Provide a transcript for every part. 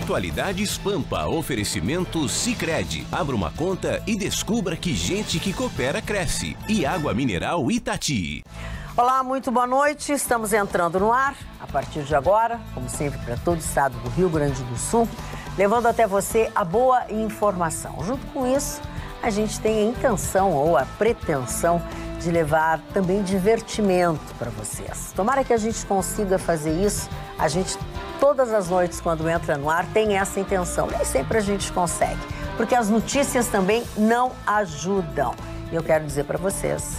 Atualidades Pampa, oferecimento Sicredi. Abra uma conta e descubra que gente que coopera cresce. E Água Mineral Itati. Olá, muito boa noite. Estamos entrando no ar, a partir de agora, como sempre, para todo o estado do Rio Grande do Sul, levando até você a boa informação. Junto com isso, a gente tem a intenção ou a pretensão de levar também divertimento para vocês. Tomara que a gente consiga fazer isso. A gente, todas as noites, quando entra no ar, tem essa intenção. Nem sempre a gente consegue, porque as notícias também não ajudam. E eu quero dizer para vocês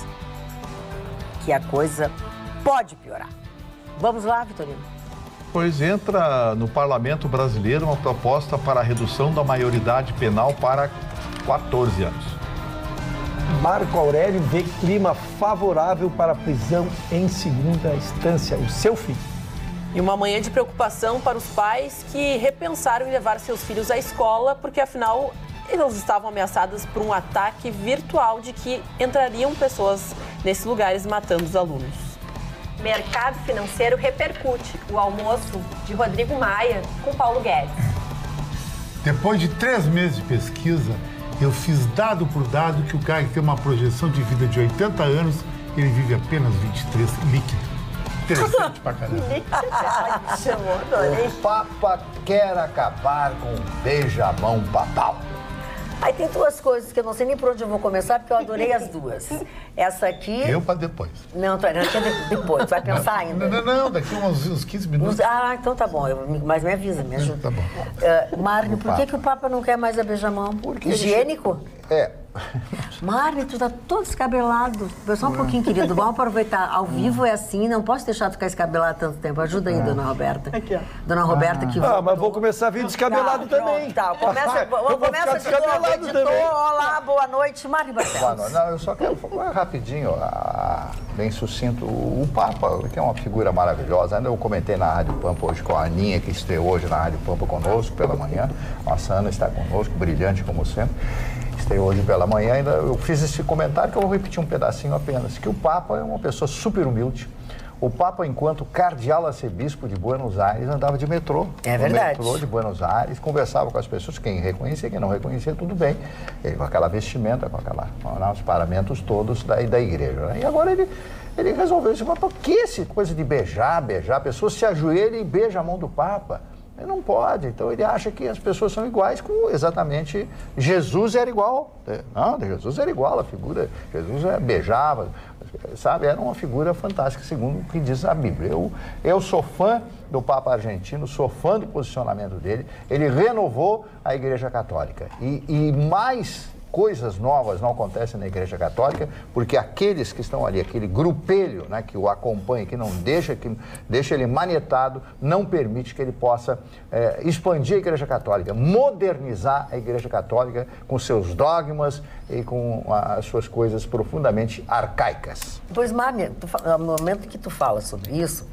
que a coisa pode piorar. Vamos lá, Vitorino? Pois entra no Parlamento Brasileiro uma proposta para a redução da maioridade penal para 14 anos. Marco Aurélio vê clima favorável para a prisão em segunda instância, o seu filho. E uma manhã de preocupação para os pais que repensaram em levar seus filhos à escola, porque afinal eles estavam ameaçados por um ataque virtual de que entrariam pessoas nesses lugares matando os alunos. Mercado financeiro repercute o almoço de Rodrigo Maia com Paulo Guedes. Depois de 3 meses de pesquisa, eu fiz dado por dado que o cara que tem uma projeção de vida de 80 anos, ele vive apenas 23 líquido. Interessante pra caramba. O Papa quer acabar com o beijamão papal. Aí tem duas coisas que eu não sei nem por onde eu vou começar, porque eu adorei as duas. Essa aqui... Eu para depois. Não, depois, vai pensar ainda. Não, daqui uns 15 minutos. Ah, então tá bom, mas me avisa, me ajuda. Tá bom. Marne, por que o Papa não quer mais a beijamão? Higiênico? Marne, tu tá todo descabelado. Só um pouquinho, querido, vamos aproveitar. Ao vivo é assim, não posso deixar tu ficar descabelado tanto tempo. Ajuda aí, dona Roberta. Aqui, ó. Dona Roberta que... mas vou começar a vir descabelado também. Tá, começa de novo, editor. Olá, boa noite, Marne Barcelos. Boa noite. Não, eu só quero falar rapidinho, bem sucinto. O Papa, que é uma figura maravilhosa. Ainda eu comentei na Rádio Pampa hoje com a Aninha, que estreou hoje na Rádio Pampa conosco pela manhã. A Sana está conosco, brilhante como sempre. Estreou hoje pela manhã, ainda eu fiz esse comentário que eu vou repetir um pedacinho apenas, que o Papa é uma pessoa super humilde. O Papa, enquanto cardeal arcebispo de Buenos Aires, andava de metrô. É verdade. No metrô de Buenos Aires, conversava com as pessoas, quem reconhecia, quem não reconhecia, tudo bem. Ele com aquela vestimenta, com os paramentos todos da igreja. Né? E agora ele resolveu isso. Por que essa coisa de beijar? A pessoa se ajoelha e beija a mão do Papa? Ele não pode, então ele acha que as pessoas são iguais, como exatamente Jesus era igual. Não, Jesus era igual, a figura, Jesus beijava, sabe, era uma figura fantástica, segundo o que diz a Bíblia. Eu sou fã do Papa argentino, sou fã do posicionamento dele, ele renovou a Igreja Católica e mais coisas novas não acontecem na Igreja Católica, porque aqueles que estão ali, aquele grupelho, né, que o acompanha, que não deixa, que deixa ele manietado, não permite que ele possa expandir a Igreja Católica, modernizar a Igreja Católica com seus dogmas e com as suas coisas profundamente arcaicas. Pois, Marne, no momento que tu fala sobre isso,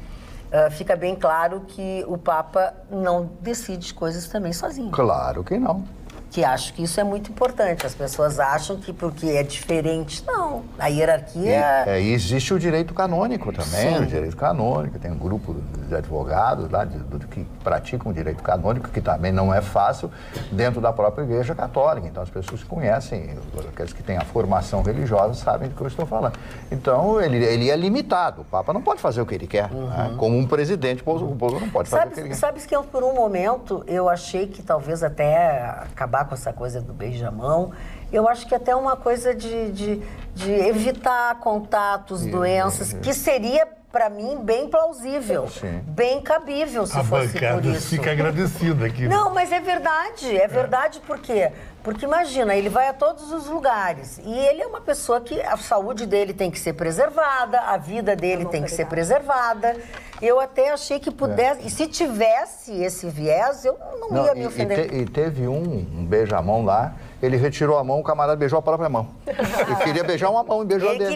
fica bem claro que o Papa não decide coisas também sozinho. Claro que não. Que acho que isso é muito importante. As pessoas acham que porque é diferente. Não, a hierarquia... E existe o direito canônico também, Sim. O direito canônico. Tem um grupo de advogados lá que praticam o direito canônico, que também não é fácil, dentro da própria Igreja Católica. Então as pessoas conhecem, aqueles que têm a formação religiosa sabem do que eu estou falando. Então ele é limitado. O Papa não pode fazer o que ele quer. Né? Como um presidente, o povo não pode fazer o que ele quer. Sabes que por um momento eu achei que talvez até acabar com essa coisa do beijamão, eu acho que até uma coisa de evitar contatos, doenças, que seria, para mim, bem plausível, bem cabível, se fosse por isso. Fica agradecida aqui. Não, mas é verdade por quê? Porque imagina, ele vai a todos os lugares e ele é uma pessoa que a saúde dele tem que ser preservada, a vida dele tem que ser preservada. Eu até achei que pudesse, e se tivesse esse viés, eu não ia me ofender. E teve um beijamão lá, ele retirou a mão, o camarada beijou a própria mão. Ele queria beijar uma mão e beijou a dele. Ele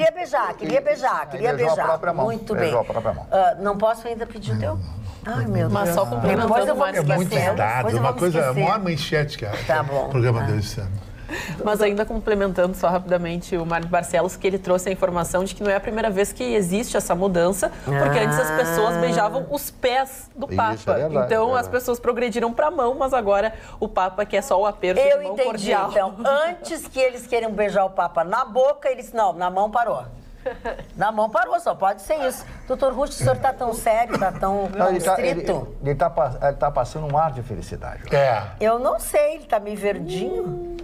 queria beijar. A própria mão. Muito beijou bem. A própria mão. Não posso ainda pedir o teu? Ai, meu Deus. Mas só complementando Depois eu vou mais É muito dado, uma coisa, a maior manchete que Tá bom. o programa deu esse ano. Mas ainda complementando só rapidamente o Marne Barcelos, que ele trouxe a informação de que não é a primeira vez que existe essa mudança, porque antes as pessoas beijavam os pés do Papa. Isso é verdade, então as pessoas progrediram para a mão, mas agora o Papa quer só o aperto de mão cordial. Então, antes que eles queiram beijar o Papa na boca, eles não, na mão parou. Na mão parou, só pode ser isso. Doutor Russo, o senhor está tão sério, está tão estrito? Ele tá passando um ar de felicidade. Eu não sei, ele está meio verdinho.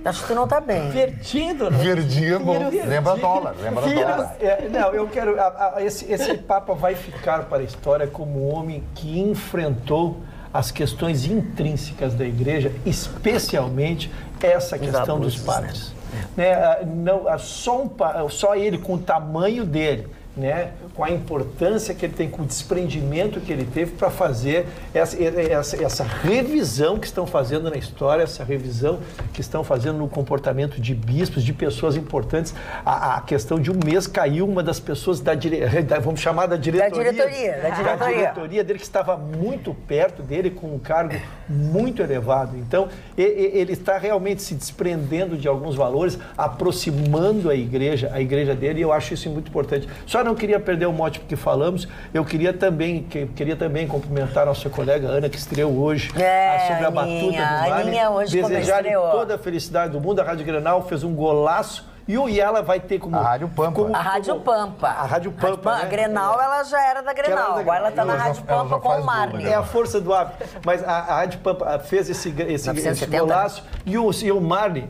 Acho que tu não está bem. Verdinho, né? Verdinho é bom. Lembra dólar, Não, eu quero... Esse Papa vai ficar para a história como um homem que enfrentou as questões intrínsecas da igreja, especialmente essa questão dos padres. Né? Não, só ele, com o tamanho dele, né? Com a importância que ele tem, com o desprendimento que ele teve para fazer essa revisão que estão fazendo na história, essa revisão que estão fazendo no comportamento de bispos, de pessoas importantes. A questão de um mês caiu uma das pessoas vamos chamar da diretoria. Da diretoria dele, que estava muito perto dele, com um cargo muito elevado. Então, ele está realmente se desprendendo de alguns valores, aproximando a igreja dele, e eu acho isso muito importante. Só não queria perder o mote porque falamos, eu queria também cumprimentar a nossa colega Ana, que estreou hoje sobre a batuta do Marne. Desejar-lhe toda a felicidade do mundo. A Rádio Grenal fez um golaço. E ela vai ter como... A Rádio Pampa. A Rádio Pampa. A Rádio Pampa, né? A Grenal, ela já era da Grenal. Agora ela está na Rádio Pampa com o Marne. É a força do hábito. Mas a Rádio Pampa fez esse golaço. E o senhor Marne,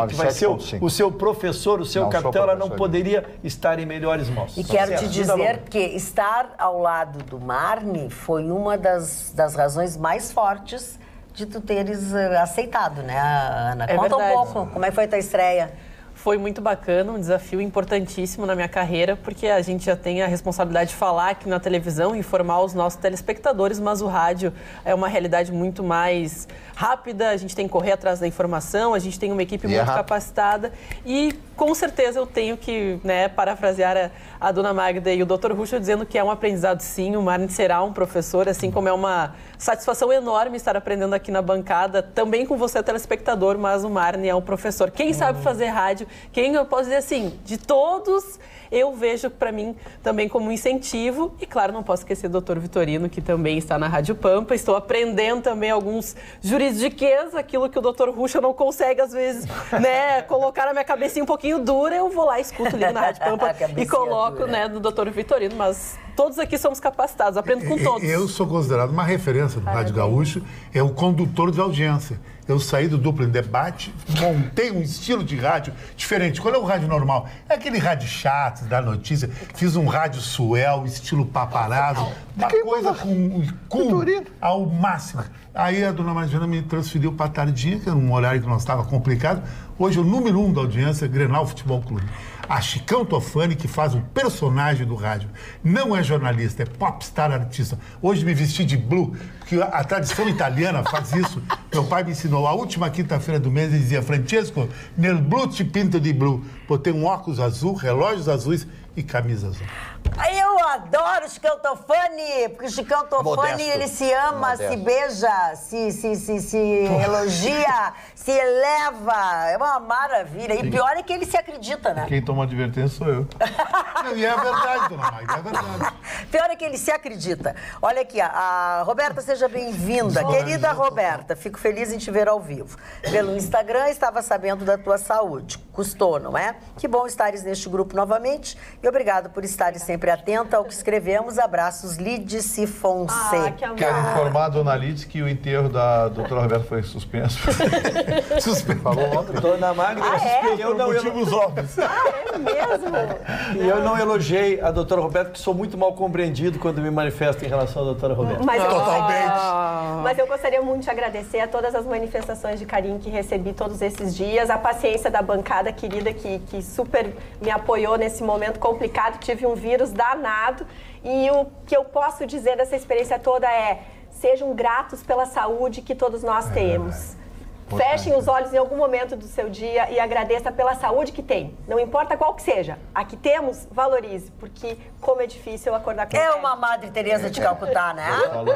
que vai ser o seu professor, o seu capitão, ela não poderia estar em melhores mãos. E quero te dizer que estar ao lado do Marne foi uma das razões mais fortes de tu teres aceitado, né, Ana? Conta um pouco, como é que foi a tua estreia? Foi muito bacana, um desafio importantíssimo na minha carreira, porque a gente já tem a responsabilidade de falar aqui na televisão, informar os nossos telespectadores, mas o rádio é uma realidade muito mais rápida, a gente tem que correr atrás da informação, a gente tem uma equipe muito capacitada e com certeza eu tenho que, né, parafrasear a dona Magda e o Dr. Russo dizendo que é um aprendizado sim, o Marne será um professor, assim como é uma satisfação enorme estar aprendendo aqui na bancada, também com você telespectador, mas o Marne é um professor. Quem sabe fazer rádio, quem eu posso dizer assim, de todos, eu vejo para mim também como um incentivo e claro, não posso esquecer do Dr. Vitorino, que também está na Rádio Pampa, estou aprendendo também alguns juridiquês, aquilo que o Dr. Russo não consegue às vezes, né, colocar na minha cabecinha um pouquinho dura, eu vou lá, escuto, ligo na Rádio Pampa e coloco, né, do Dr. Vitorino, mas todos aqui somos capacitados, aprendo com todos. Eu sou considerado uma referência do Rádio Gaúcho, é o condutor de audiência. Eu saí do Duplo em Debate, montei um estilo de rádio diferente. Qual é o rádio normal? É aquele rádio chato da notícia. Fiz um rádio suel, estilo paparazzo, uma coisa com cool ao máximo. Aí a dona Margina me transferiu para a tardinha, que era um horário que não estava complicado. Hoje o número 1 da audiência é Grenal Futebol Clube. A Chicão Tofani, que faz o personagem do rádio. Não é jornalista, é popstar artista. Hoje me vesti de blue, porque a tradição italiana faz isso. Meu pai me ensinou. A última quinta-feira do mês ele dizia: Francesco, nel blu ti pinto de blue. Botei um óculos azul, relógios azuis e camisa azul. Eu adoro o Chicão Tofani, porque o Chicão Tofani, ele se ama, se beija, se elogia, se eleva. É uma maravilha. E pior é que ele se acredita, né? Quem toma advertência sou eu. E é verdade, dona Magda, é verdade. Pior é que ele se acredita. Olha aqui, a Roberta, seja bem-vinda. Querida Roberta, fico feliz em te ver ao vivo. Pelo Instagram, estava sabendo da tua saúde. Custou, não é? Que bom estares neste grupo novamente e obrigado por estares sempre atenta ao que escrevemos. Abraços, Lídice Fonseca. Quero informar a dona Lídice que o enterro da doutora Roberta foi suspenso. Suspenso. Falou ontem. Dona Magda, por motivos óbvios. É mesmo? E eu não elogiei a doutora Roberta, que sou muito mal compreendido quando me manifesto em relação à doutora Roberta. Mas eu gostaria muito de agradecer a todas as manifestações de carinho que recebi todos esses dias, a paciência da bancada querida que super me apoiou nesse momento complicado. Tive um vírus danado e o que eu posso dizer dessa experiência toda é: sejam gratos pela saúde que todos nós temos. Fechem os olhos em algum momento do seu dia e agradeça pela saúde que tem. Não importa qual que seja. A que temos, valorize, porque como é difícil acordar com É uma Madre Teresa de Calcutá, né?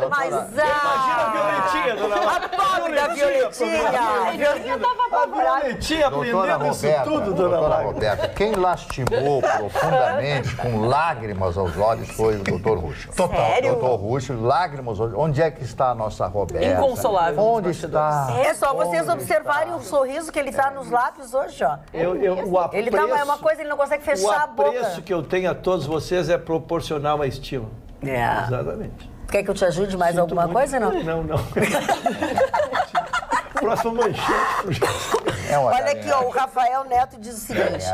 Mas Imagina a Violetinha, dona Laura. a pobre da Violetinha. A Violetinha aprendendo isso tudo, dona Laura. Roberta, quem lastimou profundamente, com lágrimas aos olhos, foi o doutor Ruschel. Sério? Doutor Ruschel, lágrimas aos olhos. Onde é que está a nossa Roberta? Inconsolável. Onde está? É só vocês observarem o sorriso que ele tá nos lábios hoje, ó. O apreço, Ele tá uma coisa, ele não consegue fechar a boca. O apreço que eu tenho a todos vocês é proporcional à estima. É. Exatamente. Quer que eu te ajude mais alguma coisa, não? Não. Próxima manchete. Olha aqui, ó, o Rafael Neto diz o seguinte: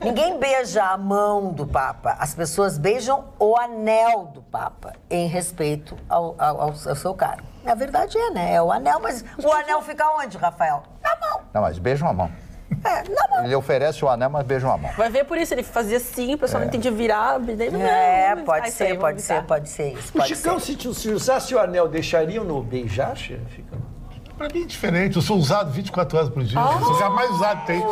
ninguém beija a mão do Papa, as pessoas beijam o anel do Papa, em respeito ao seu cargo. A verdade é, né? É o anel, mas o anel fica onde, Rafael? Na mão. Não, mas beijam a mão. Na mão. Ele oferece o anel, mas beijam a mão. Vai ver por isso, ele fazia assim, o pessoal não entendia virar. Pode ser isso. O Chicão, se usasse o anel, deixariam no beijar, fica? Pra mim é diferente, eu sou usado 24 horas por dia. Eu sou o cara mais usado que tem.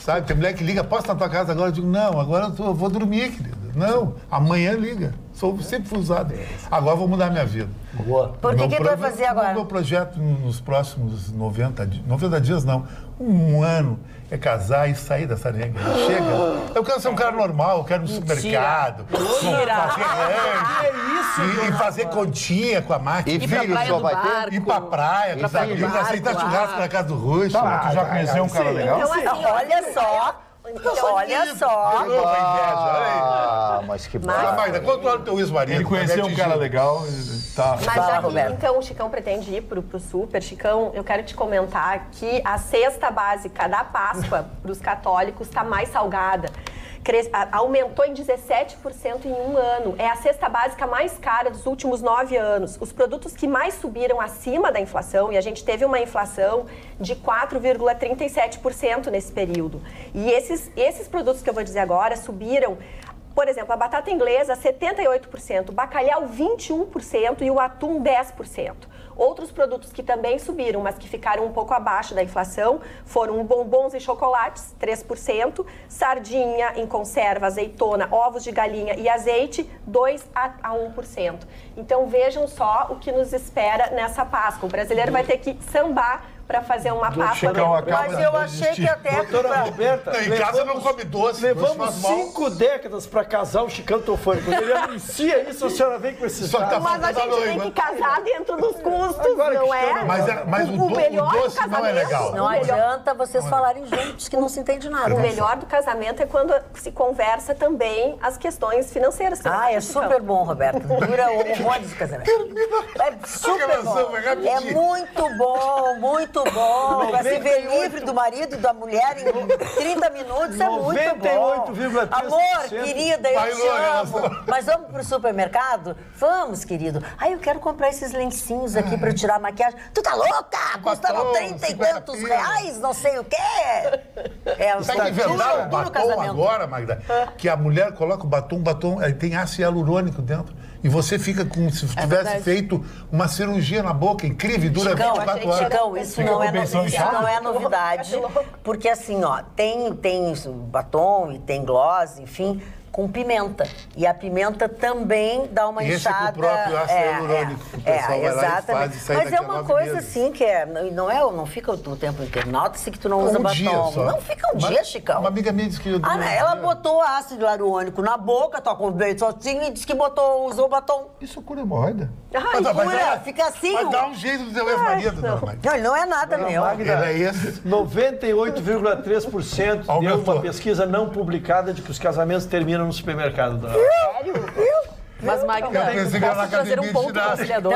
Sabe, tem mulher que liga, posso estar na tua casa agora? Eu digo, não, agora eu vou dormir, querida. Não, amanhã liga. Sempre fui usado. Agora vou mudar minha vida. Boa. Por que tu vai fazer agora? O meu projeto nos próximos 90 dias, 90 dias não, um ano, é casar e sair dessa nega. Chega. Eu quero ser um cara normal, eu quero ir no supermercado. E fazer continha com a máquina. E filho só vai ter? Ir pra praia, aceitar churrasco na casa do Russo. Tu já conheceu um cara legal? Então, Olha só. Olha só. Mas que bom. Magda, quanto era o teu ex-marido? Ele conheceu um cara legal. Tá. Mas já que então o Chicão pretende ir pro Super, Chicão, eu quero te comentar que a cesta básica da Páscoa pros católicos tá mais salgada. Aumentou em 17% em um ano. É a cesta básica mais cara dos últimos 9 anos. Os produtos que mais subiram acima da inflação, e a gente teve uma inflação de 4,37% nesse período. E esses produtos que eu vou dizer agora subiram. Por exemplo, a batata inglesa, 78%, o bacalhau, 21% e o atum, 10%. Outros produtos que também subiram, mas que ficaram um pouco abaixo da inflação, foram bombons e chocolates, 3%, sardinha em conserva, azeitona, ovos de galinha e azeite, 2% a 1%. Então vejam só o que nos espera nessa Páscoa. O brasileiro vai ter que sambar para fazer uma Páscoa. Mas eu achei que até... Doutora Roberta, em casa não come doce. Levamos 5 décadas para casar o Chicão Tofani. Quando ele anuncia isso, a senhora vem com esses dados. Mas a gente tem que casar dentro dos custos, não é? Mas o doce não é legal. Não adianta vocês falarem juntos que não se entende nada. O melhor do casamento é quando se conversa também as questões financeiras. É super bom, Roberto. Dura horrores do casamento. É super bom. É muito bom, muito bom. Pra se ver livre do marido e da mulher em 30 minutos é muito bom. 98,3%. Amor, querida, eu te amo. Mas vamos pro supermercado? Vamos, querido. Eu quero comprar esses lencinhos aqui pra eu tirar a maquiagem. Tu tá louca? Custaram 30 e tantos reais, não sei o quê. Tem que inventar um batom agora, Magda, que a mulher coloca o batom tem ácido hialurônico dentro. E você fica como se tivesse feito uma cirurgia na boca, incrível, dura 24 horas. Chicão, isso não é novidade. Porque assim, ó, tem batom e tem gloss, enfim, com pimenta. E a pimenta também dá uma inchada. Esse é com o próprio ácido hialurônico. O pessoal vai lá e faz e sai Mas é uma coisa assim que não fica o tempo inteiro. Nota-se que tu não usa batom. Não fica um dia, Chicão. Uma amiga minha disse que... ela botou ácido hialurônico na boca, tocou o beijo sozinho e disse que usou batom. Isso cura hemorroida? Fica assim. Mas dá um jeito do teu ex-marido, não, ele não é nada meu. Magda, 98,3% deu uma pesquisa não publicada de que os casamentos terminam no supermercado. Sério? Mas, Magda, posso trazer um ponto conciliador?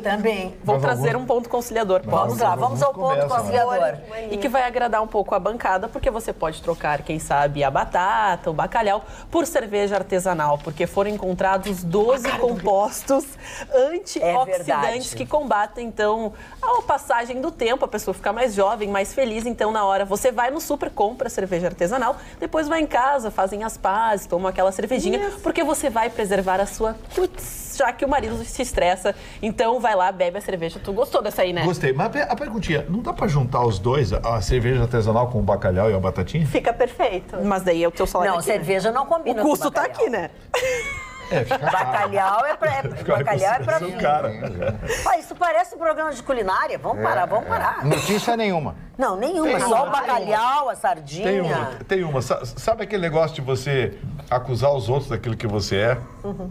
Também. Vou trazer um ponto conciliador. Vamos lá, vamos ao ponto conciliador. E que vai agradar um pouco a bancada, porque você pode trocar, quem sabe, a batata, o bacalhau, por cerveja artesanal, porque foram encontrados 12 compostos antioxidantes que combatem, então, a passagem do tempo, a pessoa ficar mais jovem, mais feliz. Então, na hora, você vai no super, compra cerveja artesanal, depois vai em casa, fazem as pazes, tomam aquela cervejinha, porque você vai preservar a sua fala, putz, já que o marido se estressa, então vai lá, bebe a cerveja. Tu gostou dessa aí, né? Gostei, mas a perguntinha, não dá pra juntar os dois, a cerveja artesanal com o bacalhau e a batatinha? Fica perfeito. Mas daí é o teu salário Não, aqui, cerveja não combina O com custo tá bacalhau. aqui, né? Bacalhau é pra mim. Cara. Isso parece um programa de culinária. Vamos parar. Notícia nenhuma. Não, nenhuma. Só o bacalhau, a sardinha. Tem uma. Sabe aquele negócio de você acusar os outros daquilo que você é?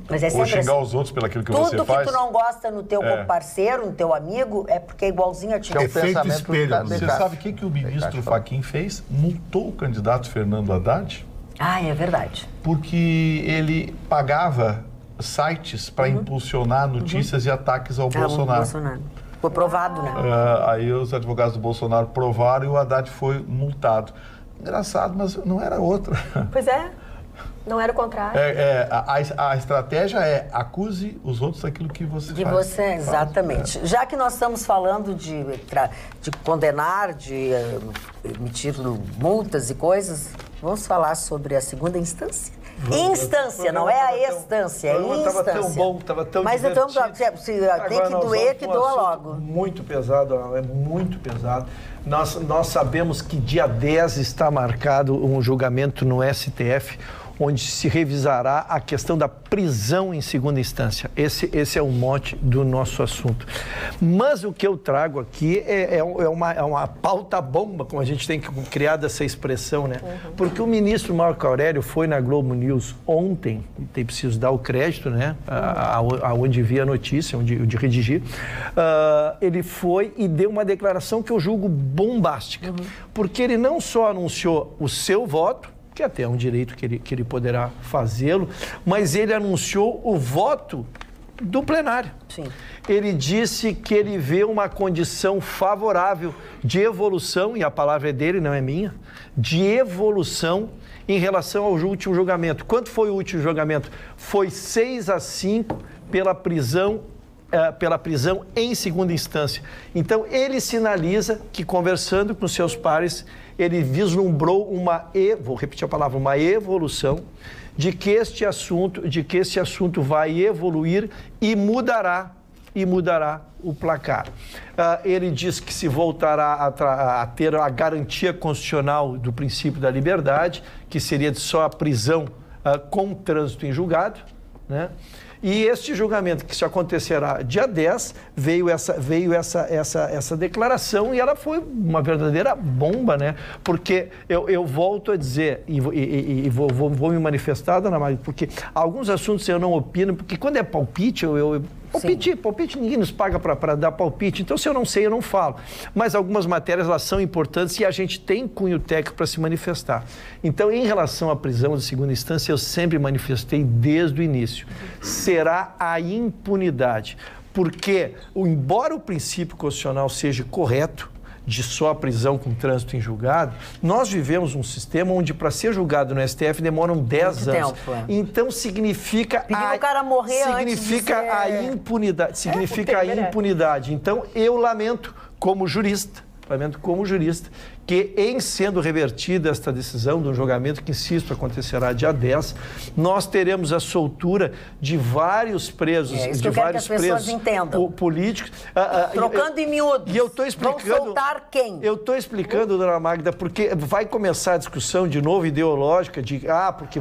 Mas é Ou sempre xingar assim. os outros pelo aquilo que você Tudo faz? que tu não gosta no teu parceiro, no teu amigo, é porque é igualzinho a ti. É o Efeito pensamento espelho. da Você Descartes. sabe o que o ministro Fachin fez? Multou o candidato Fernando Haddad Ah, é verdade. porque ele pagava sites para impulsionar notícias e ataques ao Bolsonaro. Foi provado, né? Aí os advogados do Bolsonaro provaram e o Haddad foi multado. Engraçado, mas não era outra. Pois é. Não era o contrário. A estratégia é acuse os outros daquilo que você De faz. você, exatamente. Já que nós estamos falando de condenar, de emitir multas e coisas, vamos falar sobre a segunda instância? Instância, não é a estância, é instância. Estava tão bom, estava tão Mas divertido. então, se tem que doer, que doa logo. Muito pesado, é muito pesado. Nós sabemos que dia 10 está marcado um julgamento no STF, onde se revisará a questão da prisão em segunda instância. Esse é o mote do nosso assunto. Mas o que eu trago aqui é uma pauta-bomba, como a gente tem criado essa expressão, né? Porque o ministro Marco Aurélio foi na Globo News ontem, e preciso dar o crédito, né? Aonde vi a notícia, onde redigi. Ele foi e deu uma declaração que eu julgo bombástica. Porque ele não só anunciou o seu voto, que até é um direito que ele poderá fazê-lo, mas ele anunciou o voto do plenário. Sim. Ele disse que ele vê uma condição favorável de evolução, e a palavra é dele, não é minha, de evolução em relação ao último julgamento. Quanto foi o último julgamento? Foi 6-5 pela prisão em segunda instância. Então, ele sinaliza que, conversando com seus pares, ele vislumbrou vou repetir a palavra, uma evolução de que este assunto vai evoluir e mudará o placar. Ele diz que se voltará a ter a garantia constitucional do princípio da liberdade, que seria só a prisão com trânsito em julgado, né? E este julgamento, que isso acontecerá dia 10, veio essa declaração e ela foi uma verdadeira bomba, né? Porque eu volto a dizer, e vou me manifestar, dona Maria, porque alguns assuntos eu não opino, porque quando é palpite, palpite ninguém nos paga para dar palpite, então se eu não sei, eu não falo. Mas algumas matérias, elas são importantes e a gente tem cunho técnico para se manifestar. Então, em relação à prisão de segunda instância, eu sempre manifestei desde o início. Será a impunidade. Porque, embora o princípio constitucional seja correto, de só a prisão com trânsito em julgado, nós vivemos um sistema onde, para ser julgado no STF, demoram 10 anos. Então, significa o cara morrer significa antes de a impunidade. Significa a impunidade. Então, eu lamento como jurista, que, em sendo revertida esta decisão de um julgamento que, insisto, acontecerá dia 10, nós teremos a soltura de vários presos, de vários presos políticos. Trocando em miúdos. E eu estou explicando. Vão soltar quem? Eu estou explicando, dona Magda, porque vai começar a discussão de novo ideológica de porque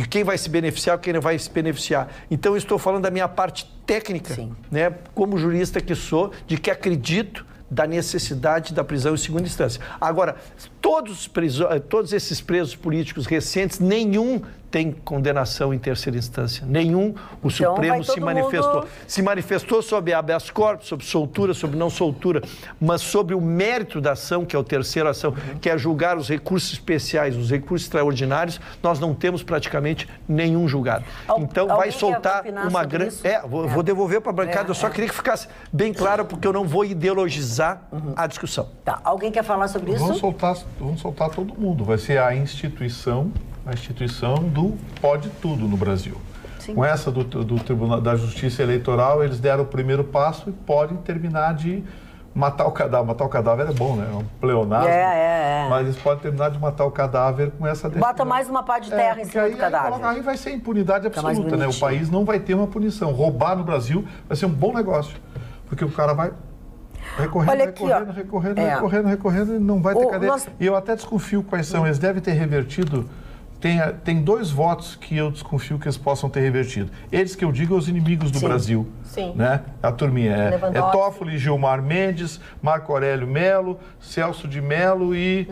quem vai se beneficiar, quem não vai se beneficiar. Então, eu estou falando da minha parte técnica, né, como jurista que sou, de que acredito da necessidade da prisão em segunda instância. Agora, todos esses presos políticos recentes, nenhum tem condenação em terceira instância. Nenhum. O Supremo se manifestou. Se manifestou sobre habeas corpus, sobre soltura, sobre não soltura, mas sobre o mérito da ação, que é a terceira ação, que é julgar os recursos especiais, os recursos extraordinários, nós não temos praticamente nenhum julgado. Então, vai soltar uma grande... Vou devolver para a bancada, eu só queria que ficasse bem claro, porque eu não vou ideologizar a discussão. Tá. Alguém quer falar sobre isso? Vamos soltar todo mundo. Vai ser a instituição do pode tudo no Brasil. Sim. Com essa do Tribunal da Justiça Eleitoral, eles deram o primeiro passo e podem terminar de matar o cadáver é bom, né? É um pleonasmo. Mas eles podem terminar de matar o cadáver com essa decisão. Bota mais uma pá de terra em cima do cadáver. Aí vai ser impunidade absoluta, né? O país não vai ter uma punição. Roubar no Brasil vai ser um bom negócio, porque o cara vai recorrendo e não vai ter cadeia. E eu até desconfio quais são. Eles devem ter revertido. Tem 2 votos que eu desconfio que eles possam ter revertido. Eles que eu digo os inimigos do Brasil. Sim. Né? A turminha é Toffoli, Gilmar Mendes, Marco Aurélio Melo, Celso de Mello e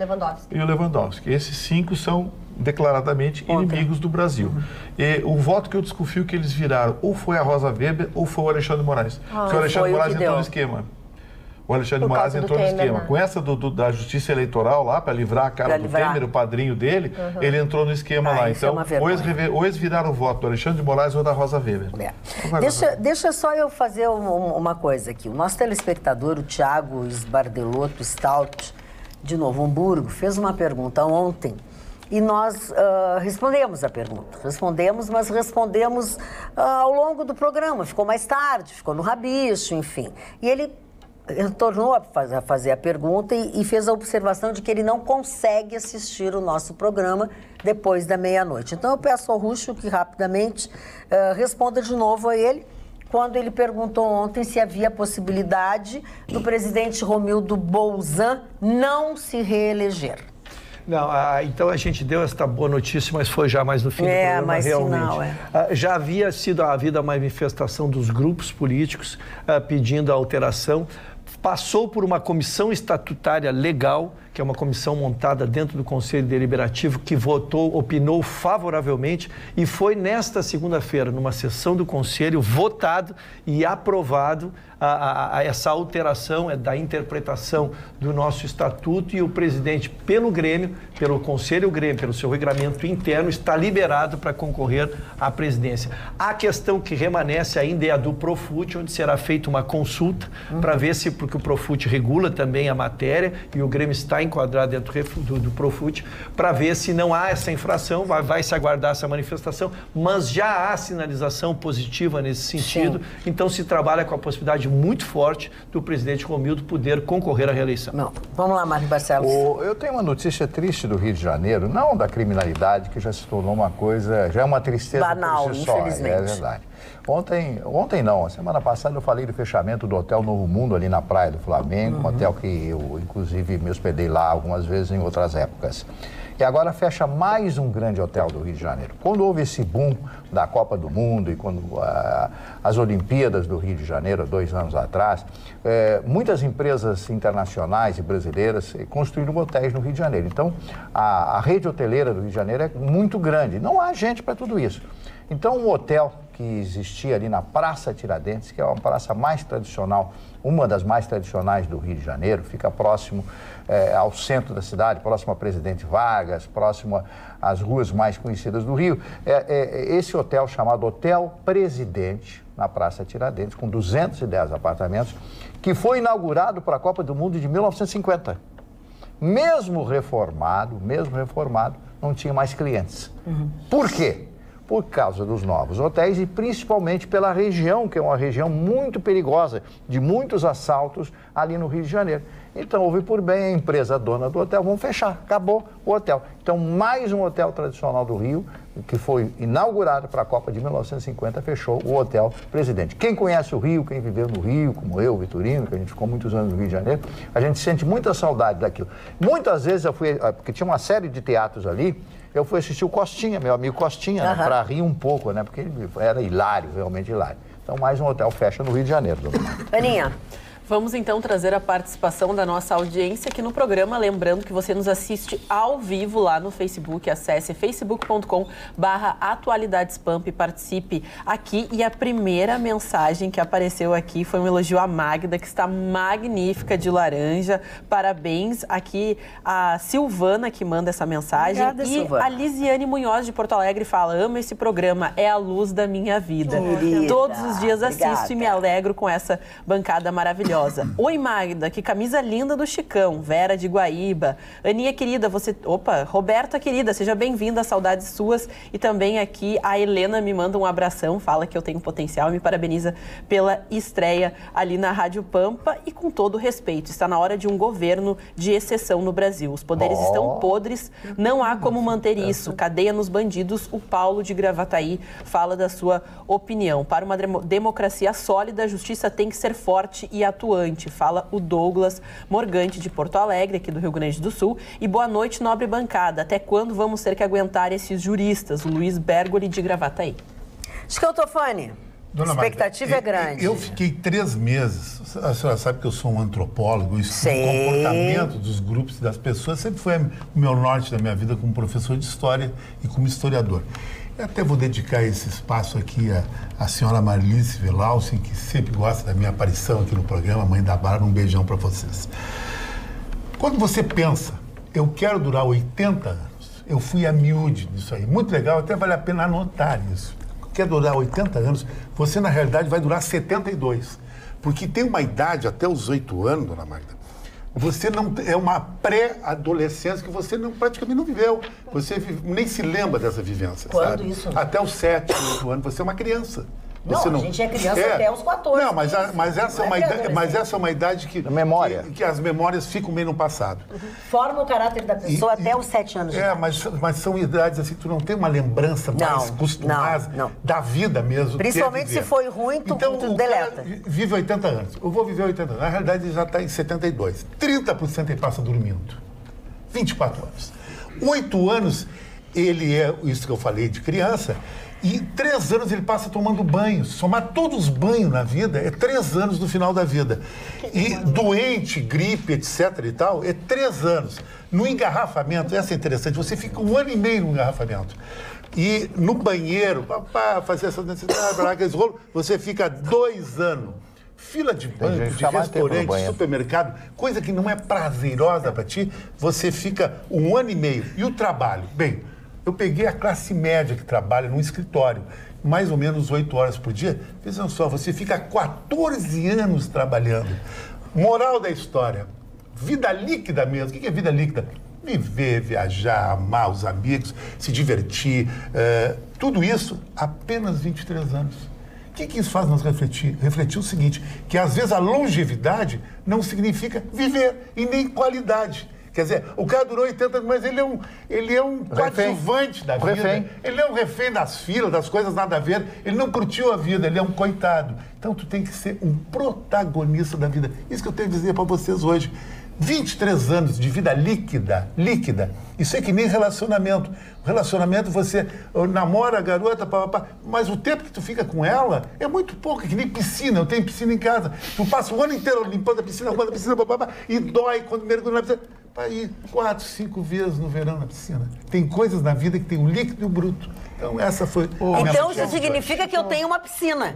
o Lewandowski. Esses 5 são declaradamente inimigos do Brasil. E o voto que eu desconfio que eles viraram ou foi a Rosa Weber ou foi o Alexandre de Moraes. Porque o Alexandre de Moraes entrou no esquema. O Alexandre de Moraes entrou no esquema. Com essa da Justiça Eleitoral lá, para livrar a cara do Temer, o padrinho dele, ele entrou no esquema lá. Então, ou eles viraram o voto do Alexandre de Moraes ou da Rosa Weber. Deixa só eu fazer uma coisa aqui. O nosso telespectador, o Thiago Sbardelotto Stout, de Novo Hamburgo, fez uma pergunta ontem. E nós respondemos a pergunta. Mas respondemos ao longo do programa. Ficou mais tarde, ficou no rabicho, enfim. E ele retornou a fazer a pergunta e fez a observação de que ele não consegue assistir o nosso programa depois da meia-noite. Então, eu peço ao Ruxo que rapidamente responda de novo a ele, quando ele perguntou ontem se havia possibilidade do presidente Romildo Bolzan não se reeleger. Não, então a gente deu esta boa notícia, mas foi já mais no fim do programa, mas realmente. Final, já havia sido a manifestação dos grupos políticos pedindo a alteração. Passou por uma comissão estatutária legal, que é uma comissão montada dentro do Conselho Deliberativo, que opinou favoravelmente, e foi nesta segunda-feira, numa sessão do Conselho, votado e aprovado essa alteração da interpretação do nosso estatuto, e o presidente, pelo Grêmio, pelo Conselho Grêmio, pelo seu regulamento interno, está liberado para concorrer à presidência. A questão que remanesce ainda é a do Profut, onde será feita uma consulta para ver se, porque o Profut regula também a matéria e o Grêmio está enquadrado dentro do Profut, para ver se não há essa infração, vai se aguardar essa manifestação, mas já há sinalização positiva nesse sentido. Sim. Então se trabalha com a possibilidade muito forte do presidente Romildo poder concorrer à reeleição. Não. Vamos lá, Marcos Barcelos. Eu tenho uma notícia triste do Rio de Janeiro, não da criminalidade, que já se tornou uma coisa, já é uma tristeza banal, por si só, infelizmente. É verdade. Ontem não, semana passada eu falei do fechamento do Hotel Novo Mundo ali na Praia do Flamengo, um hotel que eu, inclusive, me hospedei lá algumas vezes em outras épocas. E agora fecha mais um grande hotel do Rio de Janeiro. Quando houve esse boom da Copa do Mundo e quando as Olimpíadas do Rio de Janeiro, 2 anos atrás, muitas empresas internacionais e brasileiras construíram hotéis no Rio de Janeiro. Então, a rede hoteleira do Rio de Janeiro é muito grande. Não há gente para tudo isso. Então, um hotel que existia ali na Praça Tiradentes, que é uma praça mais tradicional, uma das mais tradicionais do Rio de Janeiro, fica próximo ao centro da cidade, próximo a Presidente Vargas, próximo às ruas mais conhecidas do Rio. Esse hotel chamado Hotel Presidente, na Praça Tiradentes, com 210 apartamentos, que foi inaugurado para a Copa do Mundo de 1950. Mesmo reformado, não tinha mais clientes. Por quê? Por causa dos novos hotéis e principalmente pela região, que é uma região muito perigosa, de muitos assaltos ali no Rio de Janeiro. Então, houve por bem a empresa dona do hotel, vamos fechar, acabou o hotel. Então, mais um hotel tradicional do Rio, que foi inaugurado para a Copa de 1950, fechou o Hotel Presidente. Quem conhece o Rio, quem viveu no Rio, como eu, Vitorino, que a gente ficou muitos anos no Rio de Janeiro, a gente sente muita saudade daquilo. Muitas vezes eu fui, porque tinha uma série de teatros ali, eu fui assistir o Costinha, meu amigo Costinha, né, para rir um pouco, né, porque ele era hilário, realmente hilário. Então, mais um hotel fecha no Rio de Janeiro. Aninha. Vamos então trazer a participação da nossa audiência aqui no programa, lembrando que você nos assiste ao vivo lá no Facebook, acesse facebook.com/atualidadespamp e participe aqui. E a primeira mensagem que apareceu aqui foi um elogio à Magda, que está magnífica de laranja, parabéns. Aqui a Silvana que manda essa mensagem. Obrigada, e Silvana. a Lisiane Munhoz de Porto Alegre fala: amo esse programa, é a luz da minha vida. Querida, todos os dias obrigada. assisto e me alegro com essa bancada maravilhosa. carinhosa. Oi, Magda, que camisa linda do Chicão. Vera de Guaíba. Aninha querida, você... Opa, Roberta querida, seja bem-vinda, saudades suas. E também aqui a Helena me manda um abração, fala que eu tenho potencial, me parabeniza pela estreia ali na Rádio Pampa e com todo respeito. Está na hora de um governo de exceção no Brasil. Os poderes estão podres, não há como manter isso. Cadeia nos bandidos. O Paulo de Gravataí fala da sua opinião. Para uma democracia sólida, a justiça tem que ser forte e atuante, fala o Douglas Morgante de Porto Alegre, aqui do Rio Grande do Sul. E boa noite, nobre bancada. Até quando vamos ter que aguentar esses juristas? O Luiz Bergoli de Gravataí. Escaltofani, a expectativa é grande. Eu fiquei 3 meses, a senhora sabe que eu sou um antropólogo, o comportamento dos grupos das pessoas sempre foi o meu norte da minha vida como professor de história e como historiador. Eu até vou dedicar esse espaço aqui à senhora Marlice Velausen, que sempre gosta da minha aparição aqui no programa, mãe da Bárbara, um beijão para vocês. Quando você pensa, eu quero durar 80 anos, eu fui a miúde nisso aí, muito legal, até vale a pena anotar isso. Quer durar 80 anos, você na realidade vai durar 72, porque tem uma idade até os 8 anos, dona Magda, você não é uma pré-adolescência que você praticamente não viveu. Você nem se lembra dessa vivência. Quando sabe? isso? Até os 7, 8 anos, você é uma criança. Você não, a gente é criança até os 14. Não, mas essa é uma idade que... A memória. Que as memórias ficam meio no passado. Forma o caráter da pessoa até os 7 anos de idade. Mas são idades assim, tu não tem uma lembrança mais costumada da vida mesmo. Principalmente se foi ruim, tu deleta. Vive 80 anos. Eu vou viver 80 anos. Na realidade, ele já está em 72. 30% ele passa dormindo. 24 anos. 8 anos, ele é isso que eu falei de criança... E 3 anos ele passa tomando banho. Somar todos os banhos na vida é 3 anos do final da vida. E doente, gripe, etc. e tal, é 3 anos. No engarrafamento, essa é interessante, você fica 1 ano e meio no engarrafamento. E no banheiro, fazer essa necessidade, aqueles rolos, você fica 2 anos. Fila de banco, de restaurante, supermercado, coisa que não é prazerosa para ti, você fica 1 ano e meio. E o trabalho? Bem, eu peguei a classe média que trabalha num escritório, mais ou menos 8 horas por dia. Vejam só, você fica 14 anos trabalhando. Moral da história, vida líquida mesmo. O que é vida líquida? Viver, viajar, amar os amigos, se divertir. Tudo isso, apenas 23 anos. O que isso faz nos refletir? Refletir o seguinte, que às vezes a longevidade não significa viver e nem qualidade. Quer dizer, o cara durou 80 anos, mas ele é um coadjuvante da vida. Refém. Ele é um refém das filas, das coisas nada a ver. Ele não curtiu a vida, ele é um coitado. Então, tu tem que ser um protagonista da vida. Isso que eu tenho a dizer para vocês hoje. 23 anos de vida líquida. Isso é que nem relacionamento. O relacionamento, você namora a garota, mas o tempo que tu fica com ela é muito pouco, é que nem piscina. Eu tenho piscina em casa. Tu passa o ano inteiro limpando a piscina, e dói quando mergulha na piscina. Para ir 4, 5 vezes no verão na piscina. Tem coisas na vida que tem o líquido e o bruto. Então, essa foi... Então, isso significa que eu tenho uma piscina.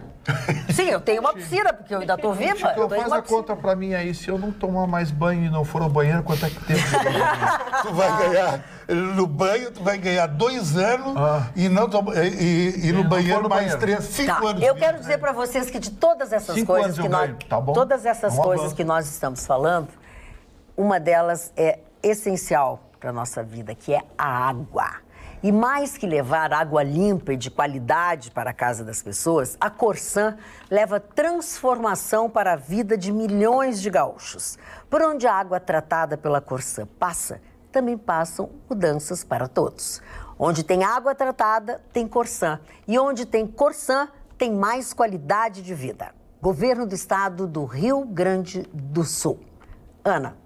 Sim, eu tenho uma piscina, porque eu ainda estou viva. Eu faz a conta para mim aí, se eu não tomar mais banho e não for ao banheiro, quanto é que tempo de banho? Tu vai ganhar... No banho, tu vai ganhar 2 anos e no banheiro mais 3, 5 anos. Eu quero dizer para vocês que de todas essas coisas que nós... Todas essas coisas que nós estamos falando, uma delas é essencial para a nossa vida, que é a água. E mais que levar água limpa e de qualidade para a casa das pessoas, a Corsan leva transformação para a vida de milhões de gaúchos. Por onde a água tratada pela Corsan passa, também passam mudanças para todos. Onde tem água tratada, tem Corsan. E onde tem Corsan, tem mais qualidade de vida. Governo do Estado do Rio Grande do Sul. Ana.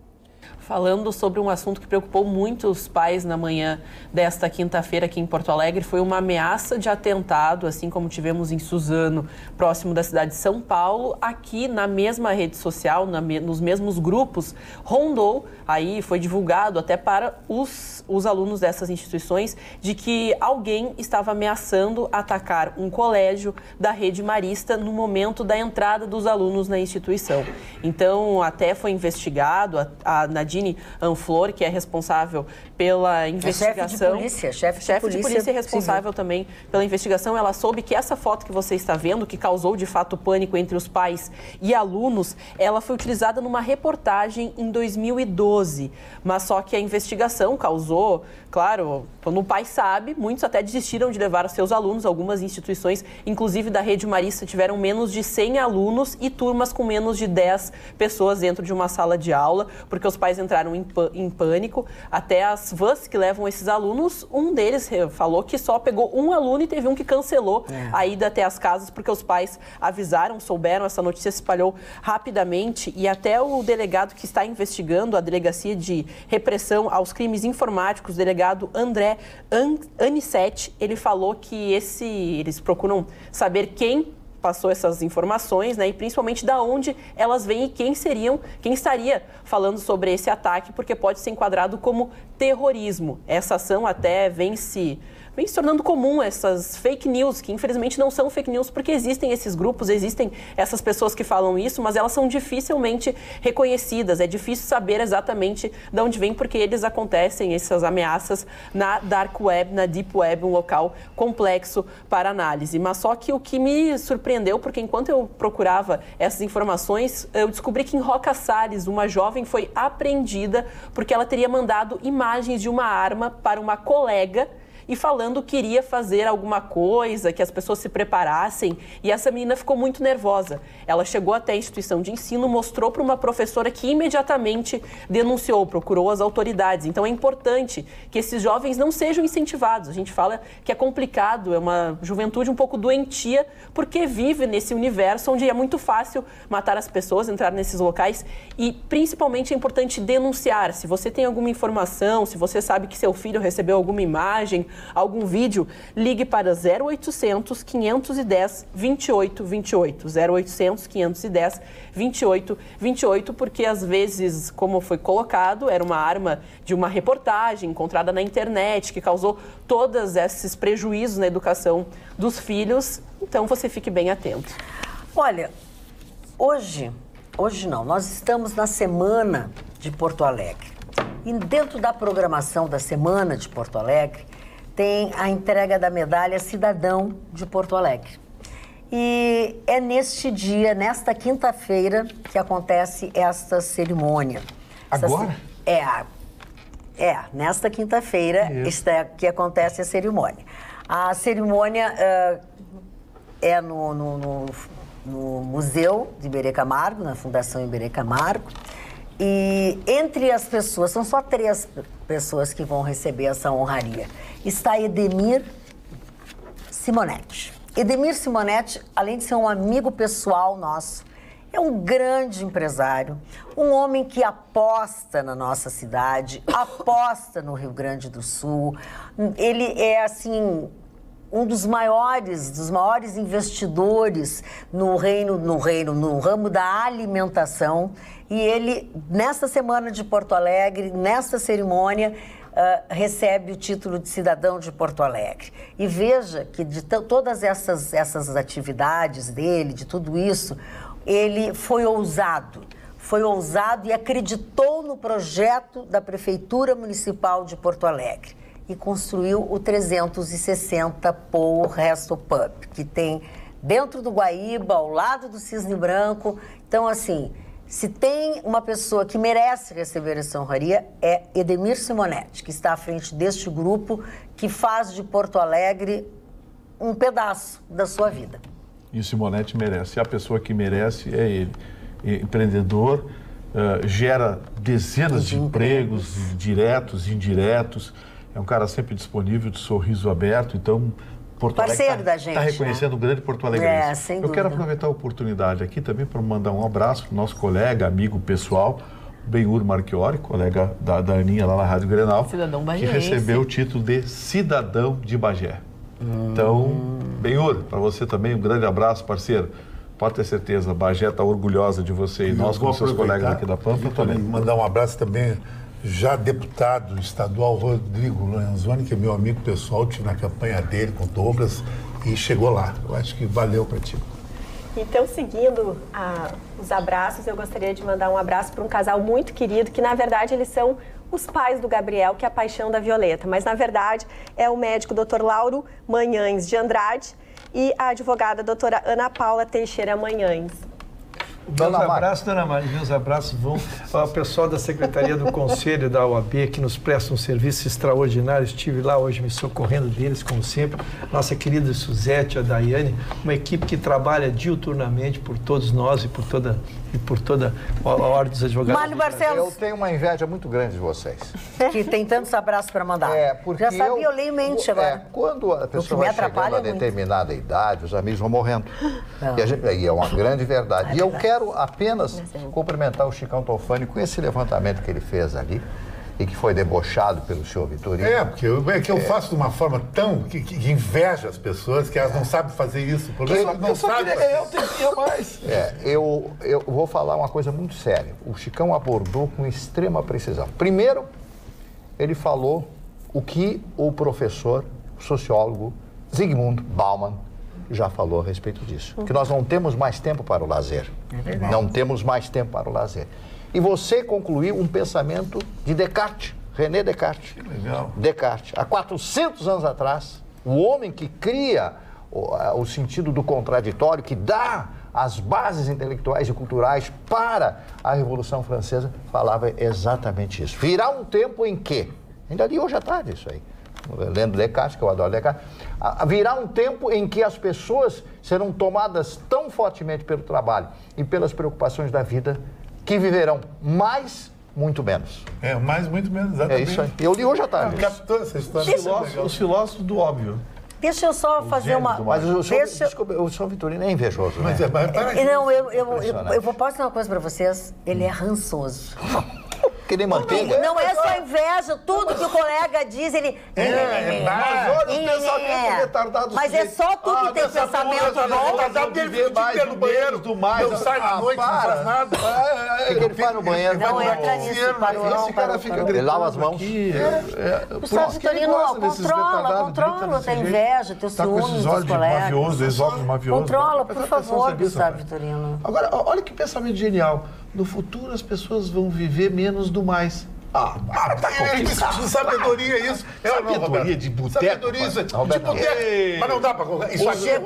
Falando sobre um assunto que preocupou muitos pais na manhã desta quinta-feira aqui em Porto Alegre, foi uma ameaça de atentado, assim como tivemos em Suzano, próximo da cidade de São Paulo. Aqui na mesma rede social, nos mesmos grupos, rondou, aí foi divulgado até para os alunos dessas instituições, de que alguém estava ameaçando atacar um colégio da rede marista no momento da entrada dos alunos na instituição. Então, até foi investigado, a Nadine Anflor, que é responsável pela investigação. Chefe de polícia responsável também pela investigação. Ela soube que essa foto que você está vendo, que causou de fato pânico entre os pais e alunos, ela foi utilizada numa reportagem em 2012. Mas só que a investigação causou, claro, quando o pai sabe, muitos até desistiram de levar os seus alunos. Algumas instituições, inclusive da Rede Marista, tiveram menos de 100 alunos e turmas com menos de 10 pessoas dentro de uma sala de aula, porque os pais entraram em pânico. Até as vans que levam esses alunos, um deles falou que só pegou um aluno e teve um que cancelou a ida até as casas, porque os pais avisaram, souberam, essa notícia se espalhou rapidamente, e até o delegado que está investigando a Delegacia de Repressão aos Crimes Informáticos, o delegado André Anicete, ele falou que eles procuram saber quem passou essas informações, né, e principalmente da onde elas vêm e quem estaria falando sobre esse ataque, porque pode ser enquadrado como terrorismo. Essa ação até vem se tornando comum, essas fake news, que infelizmente não são fake news, porque existem esses grupos, existem essas pessoas que falam isso, mas elas são dificilmente reconhecidas. É difícil saber exatamente de onde vem, porque eles acontecem, essas ameaças, na Dark Web, na Deep Web, um local complexo para análise. Mas só que o que me surpreendeu, porque enquanto eu procurava essas informações, eu descobri que em Roca Salles, uma jovem foi apreendida porque ela teria mandado imagens de uma arma para uma colega e falando que iria fazer alguma coisa, que as pessoas se preparassem, e essa menina ficou muito nervosa. Ela chegou até a instituição de ensino, mostrou para uma professora que imediatamente denunciou, procurou as autoridades. Então é importante que esses jovens não sejam incentivados. A gente fala que é complicado, é uma juventude um pouco doentia, porque vive nesse universo onde é muito fácil matar as pessoas, entrar nesses locais, e principalmente é importante denunciar. Se você tem alguma informação, se você sabe que seu filho recebeu alguma imagem, algum vídeo, ligue para 0800 510 2828. 0800 510 2828, porque às vezes, como foi colocado, era uma arma de uma reportagem encontrada na internet que causou todos esses prejuízos na educação dos filhos. Então você fique bem atento. Olha, hoje não, nós estamos na Semana de Porto Alegre. E dentro da programação da Semana de Porto Alegre, tem a entrega da medalha Cidadão de Porto Alegre. E é neste dia, nesta quinta-feira, que acontece esta cerimônia. Agora? Nesta quinta-feira que acontece a cerimônia. A cerimônia é no Museu de Iberê Camargo, na Fundação Iberê Camargo. E entre as pessoas, são só 3 pessoas que vão receber essa honraria. Está Edemir Simonetti. Edemir Simonetti, além de ser um amigo pessoal nosso, é um grande empresário, um homem que aposta na nossa cidade, aposta no Rio Grande do Sul. Ele é, assim, um dos maiores investidores no ramo da alimentação. E ele, nesta Semana de Porto Alegre, nesta cerimônia, recebe o título de cidadão de Porto Alegre. E veja que de todas essas atividades dele, de tudo isso, ele foi ousado e acreditou no projeto da Prefeitura Municipal de Porto Alegre e construiu o 360 Paul Resto Pub, que tem dentro do Guaíba, ao lado do Cisne Branco. Então, assim, se tem uma pessoa que merece receber essa honraria, é Edemir Simonetti, que está à frente deste grupo que faz de Porto Alegre um pedaço da sua vida. E o Simonetti merece. A pessoa que merece é ele. Empreendedor, gera dezenas de empregos, diretos e indiretos. É um cara sempre disponível, de sorriso aberto. Então, Porto Alegre está reconhecendo, né, o grande Porto Alegrense. Sem dúvida. Eu quero aproveitar a oportunidade aqui também para mandar um abraço para o nosso colega, amigo pessoal, Benhur Marchiori, colega da Aninha lá na Rádio Grenal, que recebeu o título de Cidadão de Bagé. Então, Benhur, para você também um grande abraço, parceiro. Pode ter certeza, Bagé está orgulhosa de você e nós, como seus colegas aqui da Pampa, também. Mandar um abraço também, já deputado estadual Rodrigo Lorenzoni, que é meu amigo pessoal, tive na campanha dele com o Douglas e chegou lá. Eu acho que valeu para ti. Então, seguindo os abraços, eu gostaria de mandar um abraço para um casal muito querido, que na verdade eles são os pais do Gabriel, que é a paixão da Violeta, mas na verdade é o médico Dr. Lauro Manhães de Andrade e a advogada doutora Ana Paula Teixeira Manhães. Meus abraços, dona Maria, meus abraços vão ao pessoal da Secretaria do Conselho da OAB, que nos presta um serviço extraordinário. Estive lá hoje me socorrendo deles, como sempre. Nossa querida Suzete, a Daiane, uma equipe que trabalha diuturnamente por todos nós e por toda a ordem dos advogados. Mário Barcelos. Eu tenho uma inveja muito grande de vocês. Que tem tantos abraços para mandar. Porque já sabia, eu leio mente agora. Quando a pessoa vai chegando a determinada idade, os amigos vão morrendo. E é uma grande verdade. E eu quero apenas cumprimentar o Chicão Tofani com esse levantamento que ele fez ali e que foi debochado pelo senhor Vitorino. Porque eu faço de uma forma tão que inveja as pessoas, que elas não sabem fazer isso. Eu tenho mais. Eu vou falar uma coisa muito séria. O Chicão abordou com extrema precisão. Primeiro, ele falou o que o professor, o sociólogo Zygmunt Bauman já falou a respeito disso. Que nós não temos mais tempo para o lazer. Não temos mais tempo para o lazer. E você concluiu um pensamento de Descartes, René Descartes. Que legal. Descartes. Há 400 anos atrás, o homem que cria o sentido do contraditório, que dá as bases intelectuais e culturais para a Revolução Francesa, falava exatamente isso. Virá um tempo em que, ainda li hoje à tarde isso aí, lendo Descartes, que eu adoro Descartes, virá um tempo em que as pessoas serão tomadas tão fortemente pelo trabalho e pelas preocupações da vida que viverão mais, muito menos. Muito menos, exatamente. É isso aí. Eu li hoje à tarde. Captou essa história. Os filósofos do óbvio. Deixa eu só fazer uma... Mas desculpa, o senhor Vitorino é invejoso, né? Não, eu posso dizer uma coisa para vocês. Ele é rançoso. Que nem manteiga. Não é só inveja, tudo que o colega diz, ele... Mas olha os pensamentos retardados. Mas é só tu que tem pensamento bom. Ele fica no banheiro, não sai na noite, não faz nada. O que ele faz no banheiro? Não entra nisso, Esse cara fica gritando. Ele lava as mãos. O senhor Vitorino, controla, tem inveja, teu ciúme dos colegas. Controla, por favor, Gustavo Vitorino. Agora, olha que pensamento genial. No futuro as pessoas vão viver menos do mais. Sabedoria isso. É uma sabedoria de boteco. Sabedoria isso. De boteco. Mas não dá pra colocar. Isso aqui é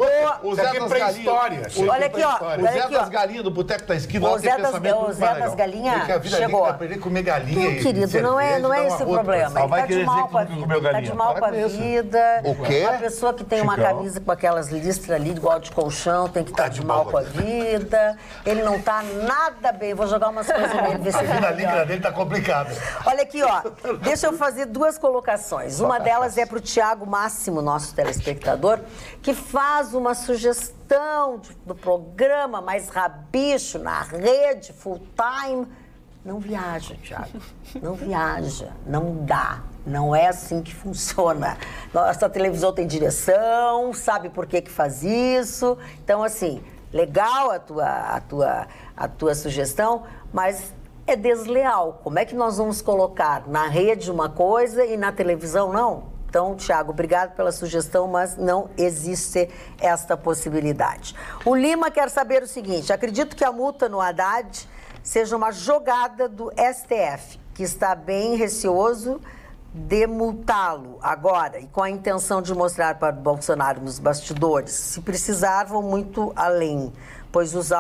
pré-história. Olha aqui, ó. O Zé das Galinhas do Boteco da Esquina. O Zé das Galinhas chegou. Aprender a comer galinha. Querido, não é esse o problema. Ele tá de mal com a vida. Tá de mal com a vida. O quê? A pessoa que tem uma camisa com aquelas listras ali, igual de colchão, tem que estar de mal com a vida. Ele não tá nada bem. Vou jogar umas coisas nele, ver se ele A vida dele tá complicada. Olha aqui, ó. Deixa eu fazer duas colocações. Uma delas é para o Tiago Máximo, nosso telespectador, que faz uma sugestão do programa mais rabicho na rede, full time. Não viaja, Tiago. Não viaja. Não dá. Não é assim que funciona. Nossa televisão tem direção, sabe por que faz isso. Então, assim, legal a tua sugestão, mas é desleal. Como é que nós vamos colocar na rede uma coisa e na televisão não? Então, Tiago, obrigado pela sugestão, mas não existe esta possibilidade. O Lima quer saber o seguinte: acredito que a multa no Haddad seja uma jogada do STF, que está bem receoso de multá-lo agora e com a intenção de mostrar para o Bolsonaro nos bastidores. Se precisar, vão muito além, pois os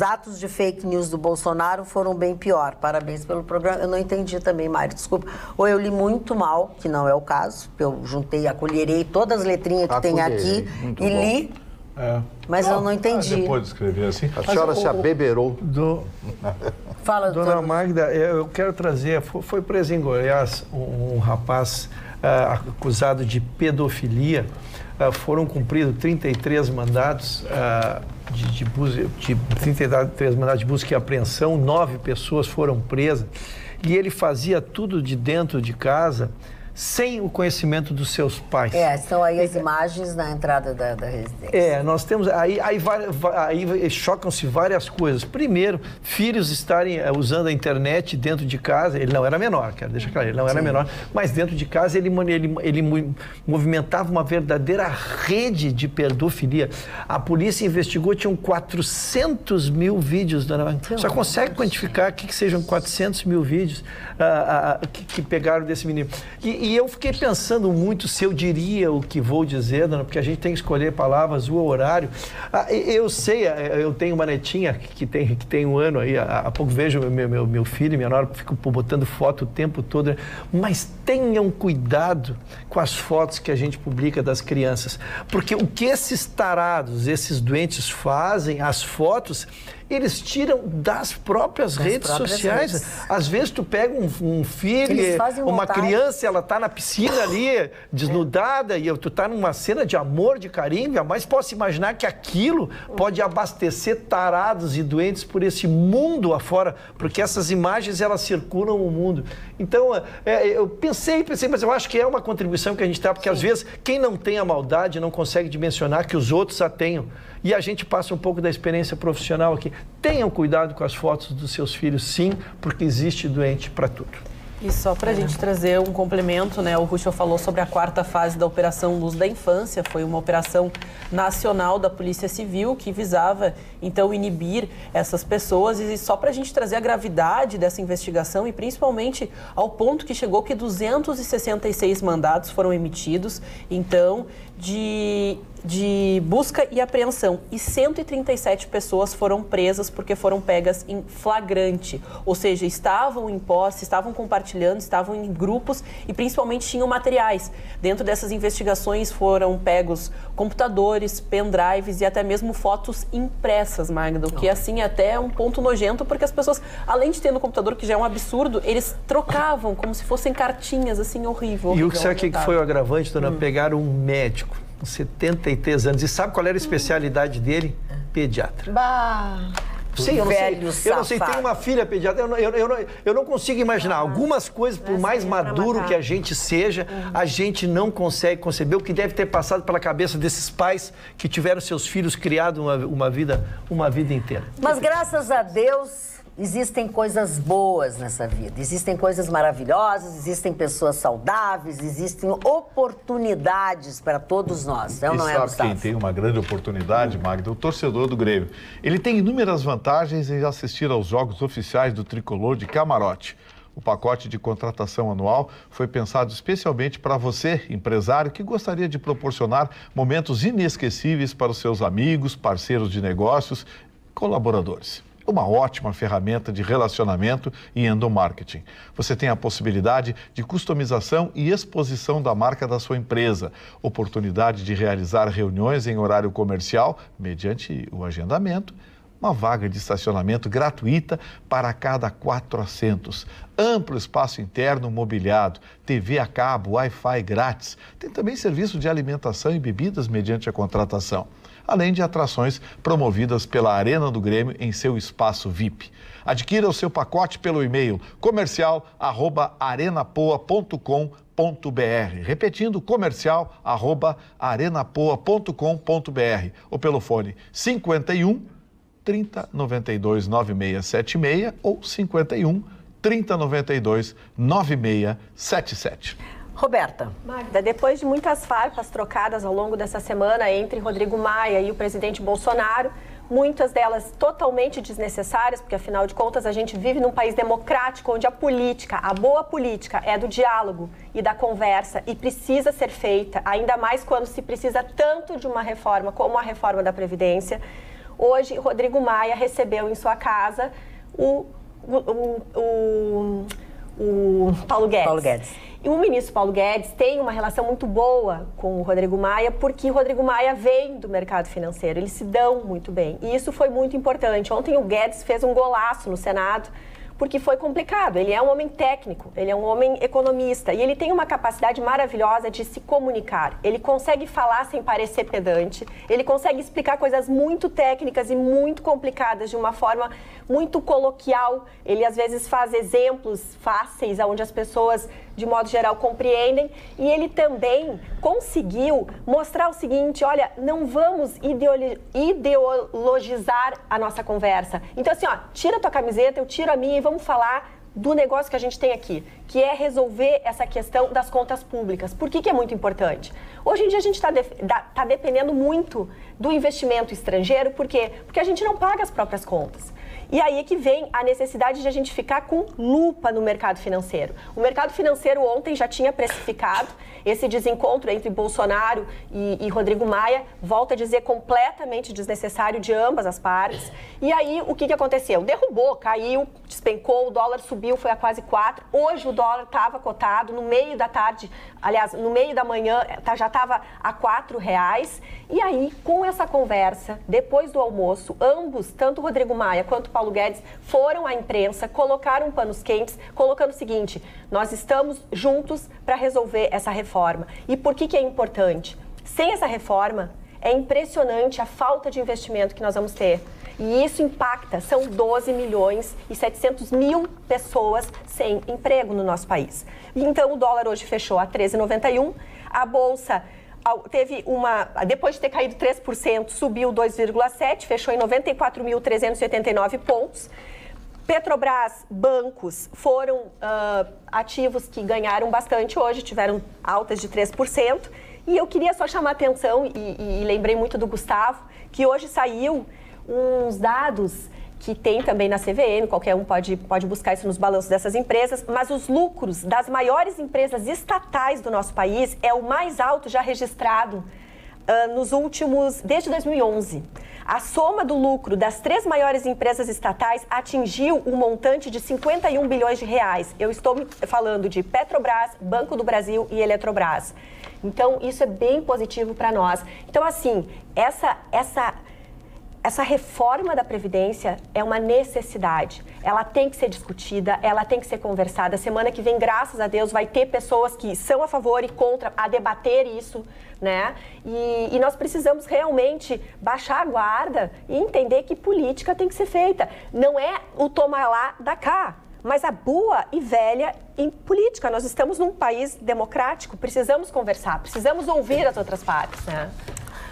atos de fake news do Bolsonaro foram bem pior. Parabéns pelo programa. Eu não entendi também, Mário, desculpa. Ou eu li muito mal, que não é o caso, eu acolherei todas as letrinhas que tem aqui e li, mas eu não entendi. Depois de escrever assim. A senhora se abeberou. Fala, doutor. Dona Magda, eu quero trazer, foi preso em Goiás um rapaz acusado de pedofilia. Foram cumpridos 33 mandados de 33 mandados de busca e apreensão, 9 pessoas foram presas, e ele fazia tudo de dentro de casa sem o conhecimento dos seus pais. Estão aí as imagens na entrada da residência. Nós temos, aí chocam-se várias coisas. Primeiro, filhos estarem usando a internet dentro de casa. Ele não era menor, quero deixar claro, ele não era menor, mas dentro de casa ele movimentava uma verdadeira rede de pedofilia. A polícia investigou, tinham 400 mil vídeos, dona Magda. Só consegue quantificar que sejam 400 mil vídeos que pegaram desse menino. E eu fiquei pensando muito se eu diria o que vou dizer, dona, porque a gente tem que escolher palavras, o horário. Eu sei, eu tenho uma netinha que tem um ano aí, há pouco vejo meu filho e minha nora, fico botando foto o tempo todo, mas tenham cuidado com as fotos que a gente publica das crianças, porque o que esses tarados, esses doentes fazem, as fotos, eles tiram das próprias redes sociais. Às vezes tu pega um filho, uma criança, ela tá na piscina ali, desnudada, e tu tá numa cena de amor, de carinho, mas posso imaginar que aquilo pode abastecer tarados e doentes por esse mundo afora, porque essas imagens, elas circulam o mundo. Então, eu pensei, mas eu acho que é uma contribuição que a gente dá, porque às vezes quem não tem a maldade não consegue dimensionar que os outros a tenham. E a gente passa um pouco da experiência profissional aqui. Tenham cuidado com as fotos dos seus filhos, sim, porque existe doente para tudo. E só para a gente trazer um complemento, né? O Ruschel falou sobre a 4ª fase da Operação Luz da Infância. Foi uma operação nacional da Polícia Civil que visava, então, inibir essas pessoas. E só para a gente trazer a gravidade dessa investigação e principalmente ao ponto que chegou que 266 mandados foram emitidos, então, de busca e apreensão. E 137 pessoas foram presas porque foram pegas em flagrante. Ou seja, estavam em posse, estavam compartilhando, estavam em grupos e principalmente tinham materiais. Dentro dessas investigações foram pegos computadores, pendrives e até mesmo fotos impressas, Magda. O que assim até é um ponto nojento, porque as pessoas, além de ter no computador, que já é um absurdo, eles trocavam como se fossem cartinhas, assim, horrível. E o que sabe que foi o agravante, dona? Pegaram um médico com 73 anos. E sabe qual era a especialidade dele? Pediatra. Sim, eu não sei, tem uma filha pediatra, eu não consigo imaginar. Algumas coisas, por mais maduro que a gente seja, a gente não consegue conceber o que deve ter passado pela cabeça desses pais que tiveram seus filhos criados uma vida inteira. Mas graças a Deus, existem coisas boas nessa vida, existem coisas maravilhosas, existem pessoas saudáveis, existem oportunidades para todos nós. E sabe quem tem uma grande oportunidade, Magda? O torcedor do Grêmio. Ele tem inúmeras vantagens em assistir aos jogos oficiais do Tricolor de camarote. O pacote de contratação anual foi pensado especialmente para você, empresário, que gostaria de proporcionar momentos inesquecíveis para os seus amigos, parceiros de negócios, colaboradores. Uma ótima ferramenta de relacionamento e endomarketing. Você tem a possibilidade de customização e exposição da marca da sua empresa, oportunidade de realizar reuniões em horário comercial, mediante o agendamento, uma vaga de estacionamento gratuita para cada 4 assentos, amplo espaço interno mobiliado, TV a cabo, Wi-Fi grátis. Tem também serviço de alimentação e bebidas mediante a contratação, além de atrações promovidas pela Arena do Grêmio em seu espaço VIP. Adquira o seu pacote pelo e-mail comercial@arenapoa.com.br, repetindo, comercial@arenapoa.com.br ou pelo fone 51 30 92 9676 ou 51 30 92 9677. Roberta. Magda, depois de muitas farpas trocadas ao longo dessa semana entre Rodrigo Maia e o presidente Bolsonaro, muitas delas totalmente desnecessárias, porque afinal de contas a gente vive num país democrático onde a política, a boa política, é do diálogo e da conversa e precisa ser feita, ainda mais quando se precisa tanto de uma reforma como a reforma da Previdência. Hoje, Rodrigo Maia recebeu em sua casa o Paulo Guedes. E o ministro Paulo Guedes tem uma relação muito boa com o Rodrigo Maia, porque o Rodrigo Maia vem do mercado financeiro, eles se dão muito bem. E isso foi muito importante. Ontem o Guedes fez um golaço no Senado, porque foi complicado. Ele é um homem técnico, ele é um homem economista e ele tem uma capacidade maravilhosa de se comunicar. Ele consegue falar sem parecer pedante, ele consegue explicar coisas muito técnicas e muito complicadas de uma forma muito coloquial. Ele às vezes faz exemplos fáceis onde as pessoas de modo geral, compreendem. E ele também conseguiu mostrar o seguinte, olha, não vamos ideologizar a nossa conversa. Então, assim, ó, tira a tua camiseta, eu tiro a minha e vamos falar do negócio que a gente tem aqui, que é resolver essa questão das contas públicas. Por que é muito importante? Hoje em dia a gente está dependendo muito do investimento estrangeiro, por quê? Porque a gente não paga as próprias contas. E aí é que vem a necessidade de a gente ficar com lupa no mercado financeiro. O mercado financeiro ontem já tinha precificado esse desencontro entre Bolsonaro e Rodrigo Maia, volta a dizer, completamente desnecessário de ambas as partes. E aí, o que aconteceu? Derrubou, caiu, despencou, o dólar subiu, foi a quase 4. Hoje o dólar estava cotado no meio da tarde, aliás, no meio da manhã, já estava a R$4. E aí, com essa conversa, depois do almoço, ambos, tanto o Rodrigo Maia quanto o Paulo Guedes, foram à imprensa, colocaram panos quentes, colocando o seguinte, nós estamos juntos para resolver essa reforma. E por que é importante? Sem essa reforma, é impressionante a falta de investimento que nós vamos ter. E isso impacta, são 12 milhões e 700 mil pessoas sem emprego no nosso país. Então, o dólar hoje fechou a 13,91, a Bolsa teve depois de ter caído 3%, subiu 2,7%, fechou em 94.379 pontos. Petrobras, bancos foram ativos que ganharam bastante hoje, tiveram altas de 3%. E eu queria só chamar a atenção, e lembrei muito do Gustavo, que hoje saiu uns dados que tem também na CVM, qualquer um pode buscar isso nos balanços dessas empresas, mas os lucros das maiores empresas estatais do nosso país é o mais alto já registrado nos últimos, desde 2011. A soma do lucro das 3 maiores empresas estatais atingiu um montante de 51 bilhões de reais. Eu estou falando de Petrobras, Banco do Brasil e Eletrobras. Então, isso é bem positivo para nós. Então, assim, essa reforma da Previdência é uma necessidade. Ela tem que ser discutida, ela tem que ser conversada. Semana que vem, graças a Deus, vai ter pessoas que são a favor e contra a debater isso, né? E nós precisamos realmente baixar a guarda e entender que política tem que ser feita. Não é o toma lá, dá cá, mas a boa e velha em política. Nós estamos num país democrático, precisamos conversar, precisamos ouvir as outras partes, né?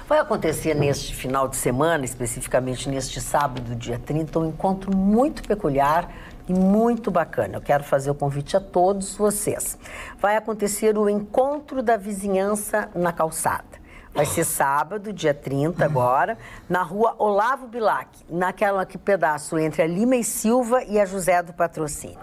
Vai acontecer neste final de semana, especificamente neste sábado, dia 30, um encontro muito peculiar e muito bacana. Eu quero fazer o convite a todos vocês. Vai acontecer o Encontro da Vizinhança na Calçada. Vai ser sábado, dia 30 agora, na rua Olavo Bilac, naquele pedaço entre a Lima e Silva e a José do Patrocínio.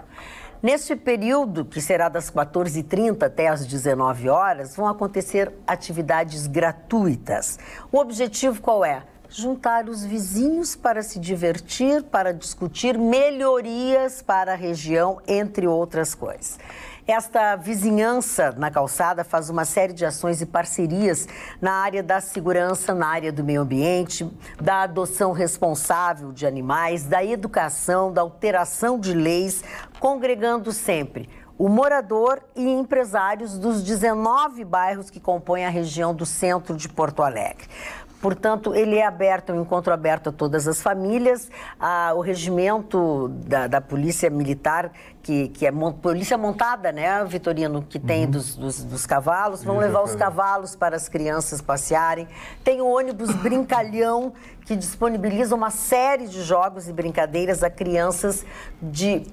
Neste período, que será das 14h30 até as 19 horas, vão acontecer atividades gratuitas. O objetivo qual é? Juntar os vizinhos para se divertir, para discutir melhorias para a região, entre outras coisas. Esta vizinhança na calçada faz uma série de ações e parcerias na área da segurança, na área do meio ambiente, da adoção responsável de animais, da educação, da alteração de leis, congregando sempre o morador e empresários dos 19 bairros que compõem a região do centro de Porto Alegre. Portanto, ele é aberto, é um encontro aberto a todas as famílias. O regimento da Polícia Militar, que é polícia montada, né, Vitorino, que tem dos cavalos, vão levar os cavalos para as crianças passearem. Tem o ônibus Brincalhão, que disponibiliza uma série de jogos e brincadeiras a crianças de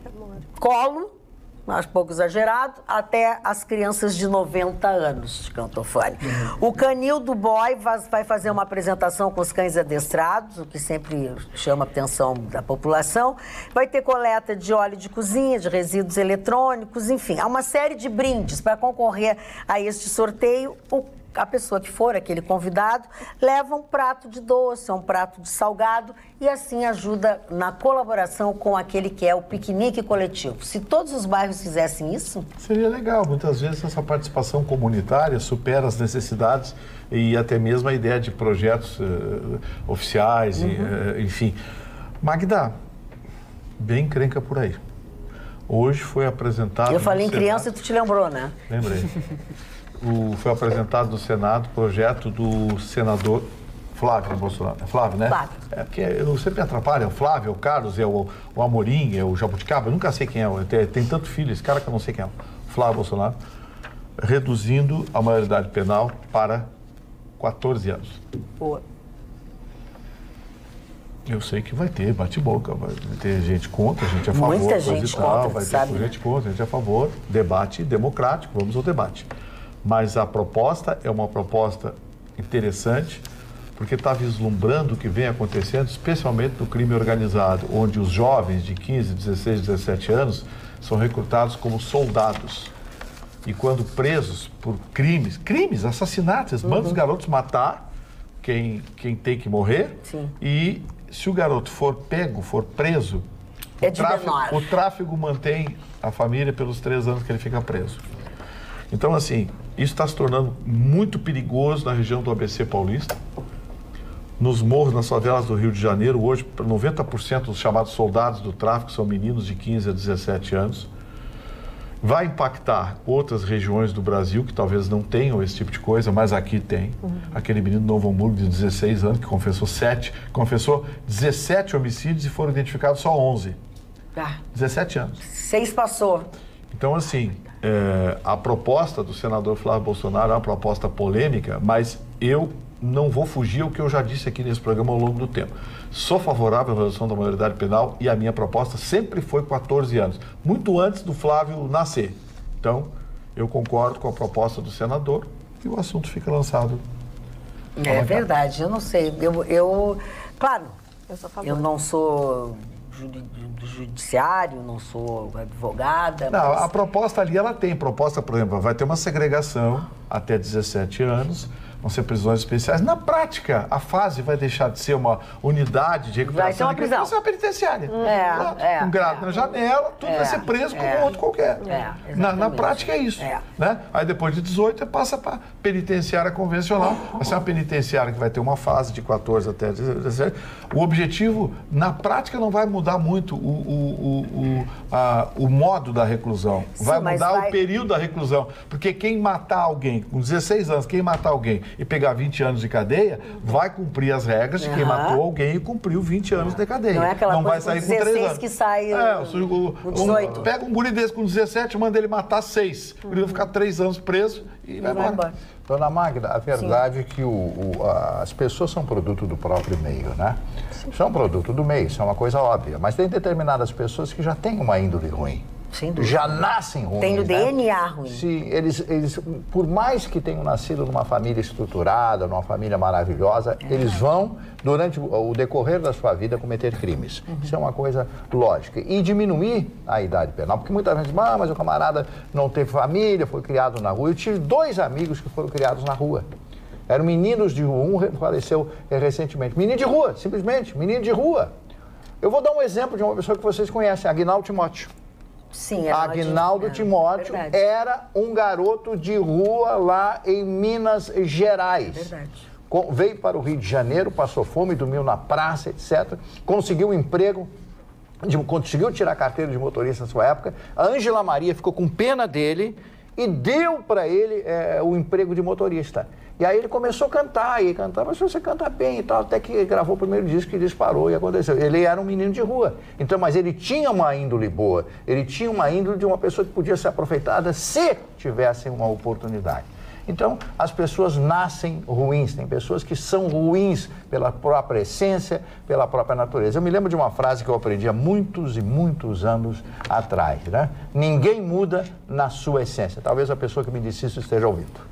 colo, acho pouco exagerado, até as crianças de 90 anos de Cantofani. O Canil do Boy vai fazer uma apresentação com os cães adestrados, o que sempre chama a atenção da população. Vai ter coleta de óleo de cozinha, de resíduos eletrônicos, enfim, há uma série de brindes para concorrer a este sorteio. A pessoa que for, aquele convidado, leva um prato de doce, um prato de salgado e assim ajuda na colaboração com aquele que é o piquenique coletivo. Se todos os bairros fizessem isso... Seria legal. Muitas vezes essa participação comunitária supera as necessidades e até mesmo a ideia de projetos oficiais, enfim. Magda, bem encrenca por aí. Hoje foi apresentado... Eu falei em criança e tu te lembrou, né? Lembrei. Foi apresentado no Senado o projeto do senador Flávio Bolsonaro. É Flávio, né? Flávio. É porque eu sempre me atrapalho, é o Flávio, é o Carlos, é o Amorim, é o Jabuticaba, eu nunca sei quem é, tem tanto filho, esse cara que eu não sei quem é. Flávio Bolsonaro, reduzindo a maioridade penal para 14 anos. Boa. Eu sei que vai ter bate-boca, vai ter gente contra, gente a favor. Muita gente contra, vai sabe, ter gente contra, gente a favor. Debate democrático, vamos ao debate. Mas a proposta é uma proposta interessante, porque está vislumbrando o que vem acontecendo, especialmente no crime organizado, onde os jovens de 15, 16, 17 anos são recrutados como soldados. E quando presos por crimes, assassinatos, eles mandam os garotos matar quem tem que morrer. Sim. E se o garoto for pego, for preso, o tráfico mantém a família pelos 3 anos que ele fica preso. Então, assim, isso está se tornando muito perigoso na região do ABC Paulista. Nos morros, nas favelas do Rio de Janeiro, hoje, 90% dos chamados soldados do tráfico são meninos de 15 a 17 anos. Vai impactar outras regiões do Brasil que talvez não tenham esse tipo de coisa, mas aqui tem. Aquele menino do Novo Hamburgo de 16 anos que confessou 17 homicídios e foram identificados só 11. 17 anos. 6 passou. Então, assim, a proposta do senador Flávio Bolsonaro é uma proposta polêmica, mas eu não vou fugir ao que eu já disse aqui nesse programa ao longo do tempo. Sou favorável à redução da maioridade penal e a minha proposta sempre foi 14 anos, muito antes do Flávio nascer. Então, eu concordo com a proposta do senador e o assunto fica lançado. É verdade, eu não sei. Claro, eu não sou do judiciário, não sou advogada. Não, a proposta ali, ela tem proposta, por exemplo, vai ter uma segregação até 17 anos, vão ser prisões especiais. Na prática, a fase vai deixar de ser uma unidade de recuperação. Vai ser uma prisão. Vai ser uma penitenciária. Um grado na janela, tudo vai ser preso como outro qualquer. Na prática é isso. Né? Aí depois de 18, passa para penitenciária convencional. Vai ser uma penitenciária que vai ter uma fase de 14 até 17. O objetivo, na prática, não vai mudar muito o modo da reclusão. Sim, vai mudar o período da reclusão. Porque quem matar alguém, com 16 anos, quem matar alguém e pegar 20 anos de cadeia, vai cumprir as regras de quem matou alguém e cumpriu 20 anos de cadeia. Não é aquela não coisa vai sair com 16 com 3 anos. Que sai com 18. Pega um guri desse com 17, manda ele matar 6. O guri vai ficar 3 anos preso e vai embora. Dona Magda, a verdade é que as pessoas são produto do próprio meio, né? Sim. São produto do meio, isso é uma coisa óbvia. Mas tem determinadas pessoas que já têm uma índole ruim. Sem dúvida. Já nascem ruins. Tem o DNA ruim. Sim, eles, por mais que tenham nascido numa família estruturada, numa família maravilhosa, eles vão, durante o decorrer da sua vida, cometer crimes. Isso é uma coisa lógica. E diminuir a idade penal, porque muita gente diz, mas o camarada não teve família, foi criado na rua. Eu tive 2 amigos que foram criados na rua. Eram meninos de rua, um faleceu recentemente. Menino de rua, simplesmente, menino de rua. Eu vou dar um exemplo de uma pessoa que vocês conhecem, Aguinaldo Timóteo. Sim, Aguinaldo Timóteo era um garoto de rua lá em Minas Gerais. Verdade. Veio para o Rio de Janeiro, passou fome, dormiu na praça, etc. Conseguiu um emprego, conseguiu tirar a carteira de motorista na sua época. A Ângela Maria ficou com pena dele e deu para ele o emprego de motorista. E aí ele começou a cantar, e cantava, mas você canta bem e tal, até que gravou o primeiro disco que disparou e aconteceu. Ele era um menino de rua, então, mas ele tinha uma índole boa, ele tinha uma índole de uma pessoa que podia ser aproveitada se tivesse uma oportunidade. Então, as pessoas nascem ruins, tem pessoas que são ruins pela própria essência, pela própria natureza. Eu me lembro de uma frase que eu aprendi há muitos e muitos anos atrás, né? Ninguém muda na sua essência. Talvez a pessoa que me disse isso esteja ouvindo.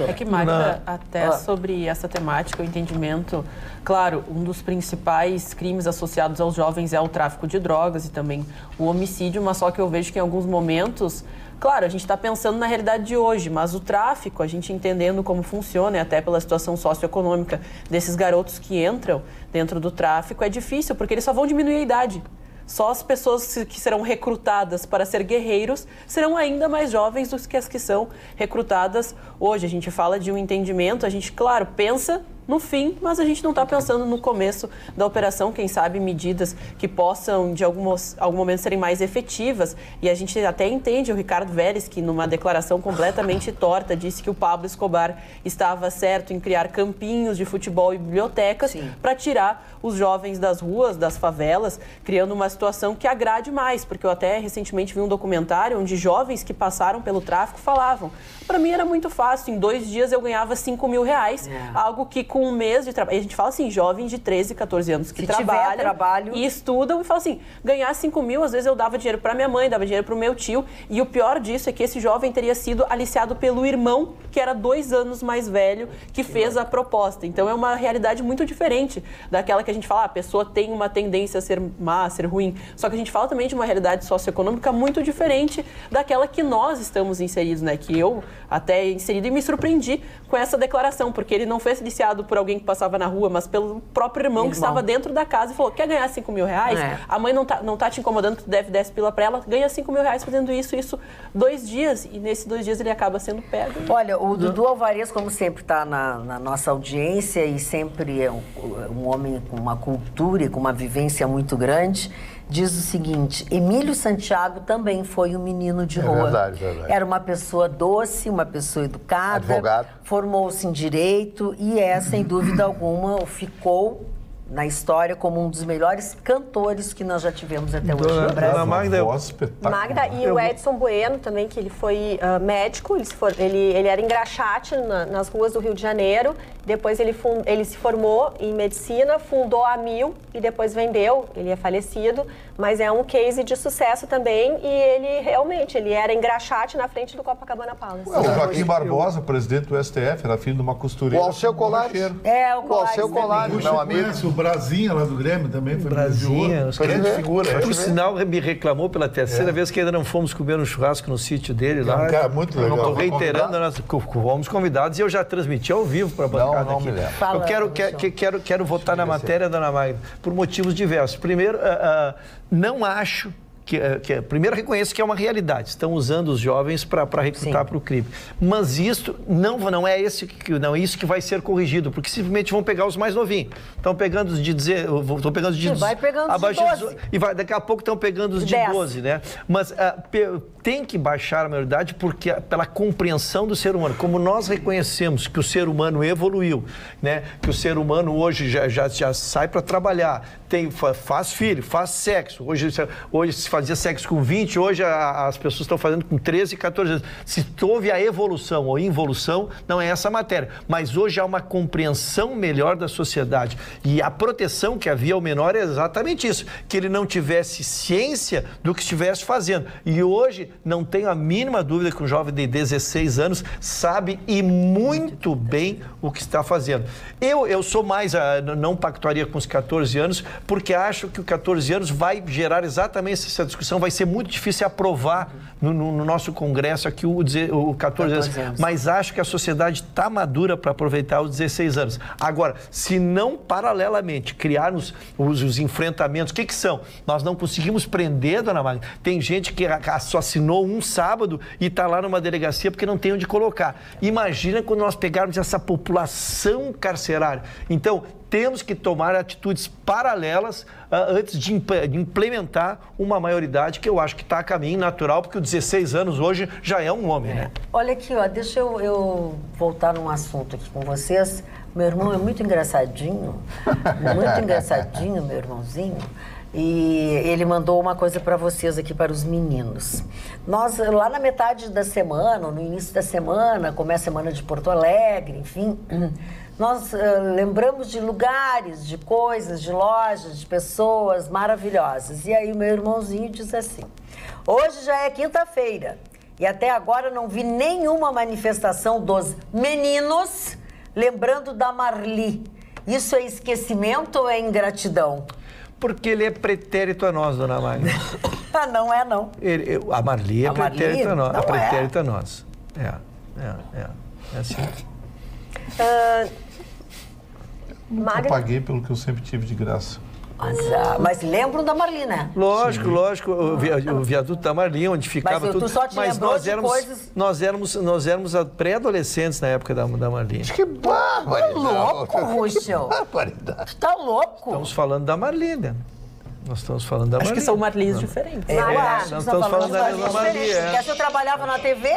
É que, Magda, até sobre essa temática, o entendimento, claro, um dos principais crimes associados aos jovens é o tráfico de drogas e também o homicídio, mas só que eu vejo que em alguns momentos, claro, a gente está pensando na realidade de hoje, mas o tráfico, a gente entendendo como funciona, e até pela situação socioeconômica desses garotos que entram dentro do tráfico, é difícil, porque eles só vão diminuir a idade. Só as pessoas que serão recrutadas para ser guerreiros serão ainda mais jovens do que as que são recrutadas hoje. A gente fala de um entendimento, a gente, claro, pensa no fim, mas a gente não está pensando no começo da operação, quem sabe medidas que possam, de algum momento, serem mais efetivas. E a gente até entende o Ricardo Vélez, que numa declaração completamente torta, disse que o Pablo Escobar estava certo em criar campinhos de futebol e bibliotecas para tirar os jovens das ruas, das favelas, criando uma situação que agrade mais, porque eu até recentemente vi um documentário onde jovens que passaram pelo tráfico falavam: para mim era muito fácil, em 2 dias eu ganhava R$5 mil, algo que com um mês de trabalho, a gente fala assim, jovens de 13, 14 anos que trabalham e estudam e falam assim, ganhar R$5 mil, às vezes eu dava dinheiro para minha mãe, dava dinheiro para o meu tio, e o pior disso é que esse jovem teria sido aliciado pelo irmão, que era 2 anos mais velho, que fez a proposta. Então é uma realidade muito diferente daquela que a gente fala, a pessoa tem uma tendência a ser má, a ser ruim, só que a gente fala também de uma realidade socioeconômica muito diferente daquela que nós estamos inseridos, né? Que eu até inserido e me surpreendi com essa declaração, porque ele não foi aliciado por alguém que passava na rua, mas pelo próprio irmão que estava dentro da casa e falou, quer ganhar R$5 mil? A mãe não tá te incomodando que tu deve 10 pila para ela, ganha R$5 mil fazendo isso 2 dias, e nesses 2 dias ele acaba sendo pego. Olha, o Dudu Alvarez, como sempre, está na nossa audiência e sempre é um homem com uma cultura e com uma vivência muito grande, diz o seguinte: Emílio Santiago também foi um menino de rua. Verdade. Era uma pessoa doce, uma pessoa educada, advogado, formou-se em direito e sem dúvida alguma, ficou na história como um dos melhores cantores que nós já tivemos até hoje no Brasil. Magda e o Edson Bueno também, que ele foi médico, ele era engraxate nas ruas do Rio de Janeiro, depois ele se formou em medicina, fundou a Mil e depois vendeu, ele é falecido, mas é um case de sucesso também e ele era engraxate na frente do Copacabana Palace. O Joaquim Barbosa, presidente do STF, era filho de uma costureira. O Alceu Colares. O Alceu Colares, meu amigo. O Brasinha lá do Grêmio também foi Brasinha, grande figura. Por sinal, me reclamou pela terceira vez que ainda não fomos comer um churrasco no sítio dele lá. Cara, muito legal. Estou reiterando, fomos convidados e eu já transmiti ao vivo para a bancada aqui. Eu quero votar na matéria, dona Magda, por motivos diversos. Primeiro, não acho primeiro reconheço que é uma realidade. Estão usando os jovens para recrutar para o crime. Mas isso não é isso que vai ser corrigido, porque simplesmente vão pegar os mais novinhos. Estão pegando os de 12. Vai pegando os de 12. E daqui a pouco estão pegando os de 12, né? Mas tem que baixar a maioridade porque pela compreensão do ser humano. Como nós reconhecemos que o ser humano evoluiu, né? Que o ser humano hoje já sai para trabalhar, faz filho, faz sexo. Hoje se fazia sexo com 20, hoje as pessoas estão fazendo com 13 e 14 anos. Se houve a evolução ou involução, não é essa a matéria. Mas hoje há uma compreensão melhor da sociedade. E a proteção que havia ao menor é exatamente isso, que ele não tivesse ciência do que estivesse fazendo. E hoje, não tenho a mínima dúvida que um jovem de 16 anos sabe e muito bem o que está fazendo. Eu sou mais, não pactuaria com os 14 anos, porque acho que o 14 anos vai gerar exatamente essa discussão, vai ser muito difícil aprovar no nosso Congresso aqui o 14 anos. Mas acho que a sociedade está madura para aproveitar os 16 anos. Agora, se não paralelamente criarmos os enfrentamentos, o que são? Nós não conseguimos prender, dona Magda. Tem gente que só assinou um sábado e está lá numa delegacia porque não tem onde colocar. Imagina quando nós pegarmos essa população carcerária. Então, temos que tomar atitudes paralelas antes de implementar uma maioridade que eu acho que está a caminho natural, porque os 16 anos hoje já é um homem, né? Olha aqui, deixa eu voltar num assunto aqui com vocês. Meu irmão é muito engraçadinho, meu irmãozinho. E ele mandou uma coisa para vocês aqui, para os meninos. Nós, lá na metade da semana, no início da semana, como é a semana de Porto Alegre, enfim, nós lembramos de lugares, de coisas, de lojas, de pessoas maravilhosas. E aí o meu irmãozinho diz assim: hoje já é quinta-feira e até agora não vi nenhuma manifestação dos meninos lembrando da Marli. Isso é esquecimento ou é ingratidão? Porque ele é pretérito a nós, dona Magda. Não é, não. A Marli é pretérito a nós. É pretérito a nós. É assim. Eu paguei pelo que eu sempre tive de graça. Mas lembram da Marli, né? Lógico, o viaduto da Marli, onde ficava tudo. Mas nós éramos pré-adolescentes na época da Marli. Que barbaridade. Tá louco, Ruschel. Barbaridade. Tá louco. Estamos falando da Marli, né? Nós estamos falando da Marli. Acho que são Marlis diferentes. Nós estamos falando da mesma Marli. Porque eu trabalhava na TV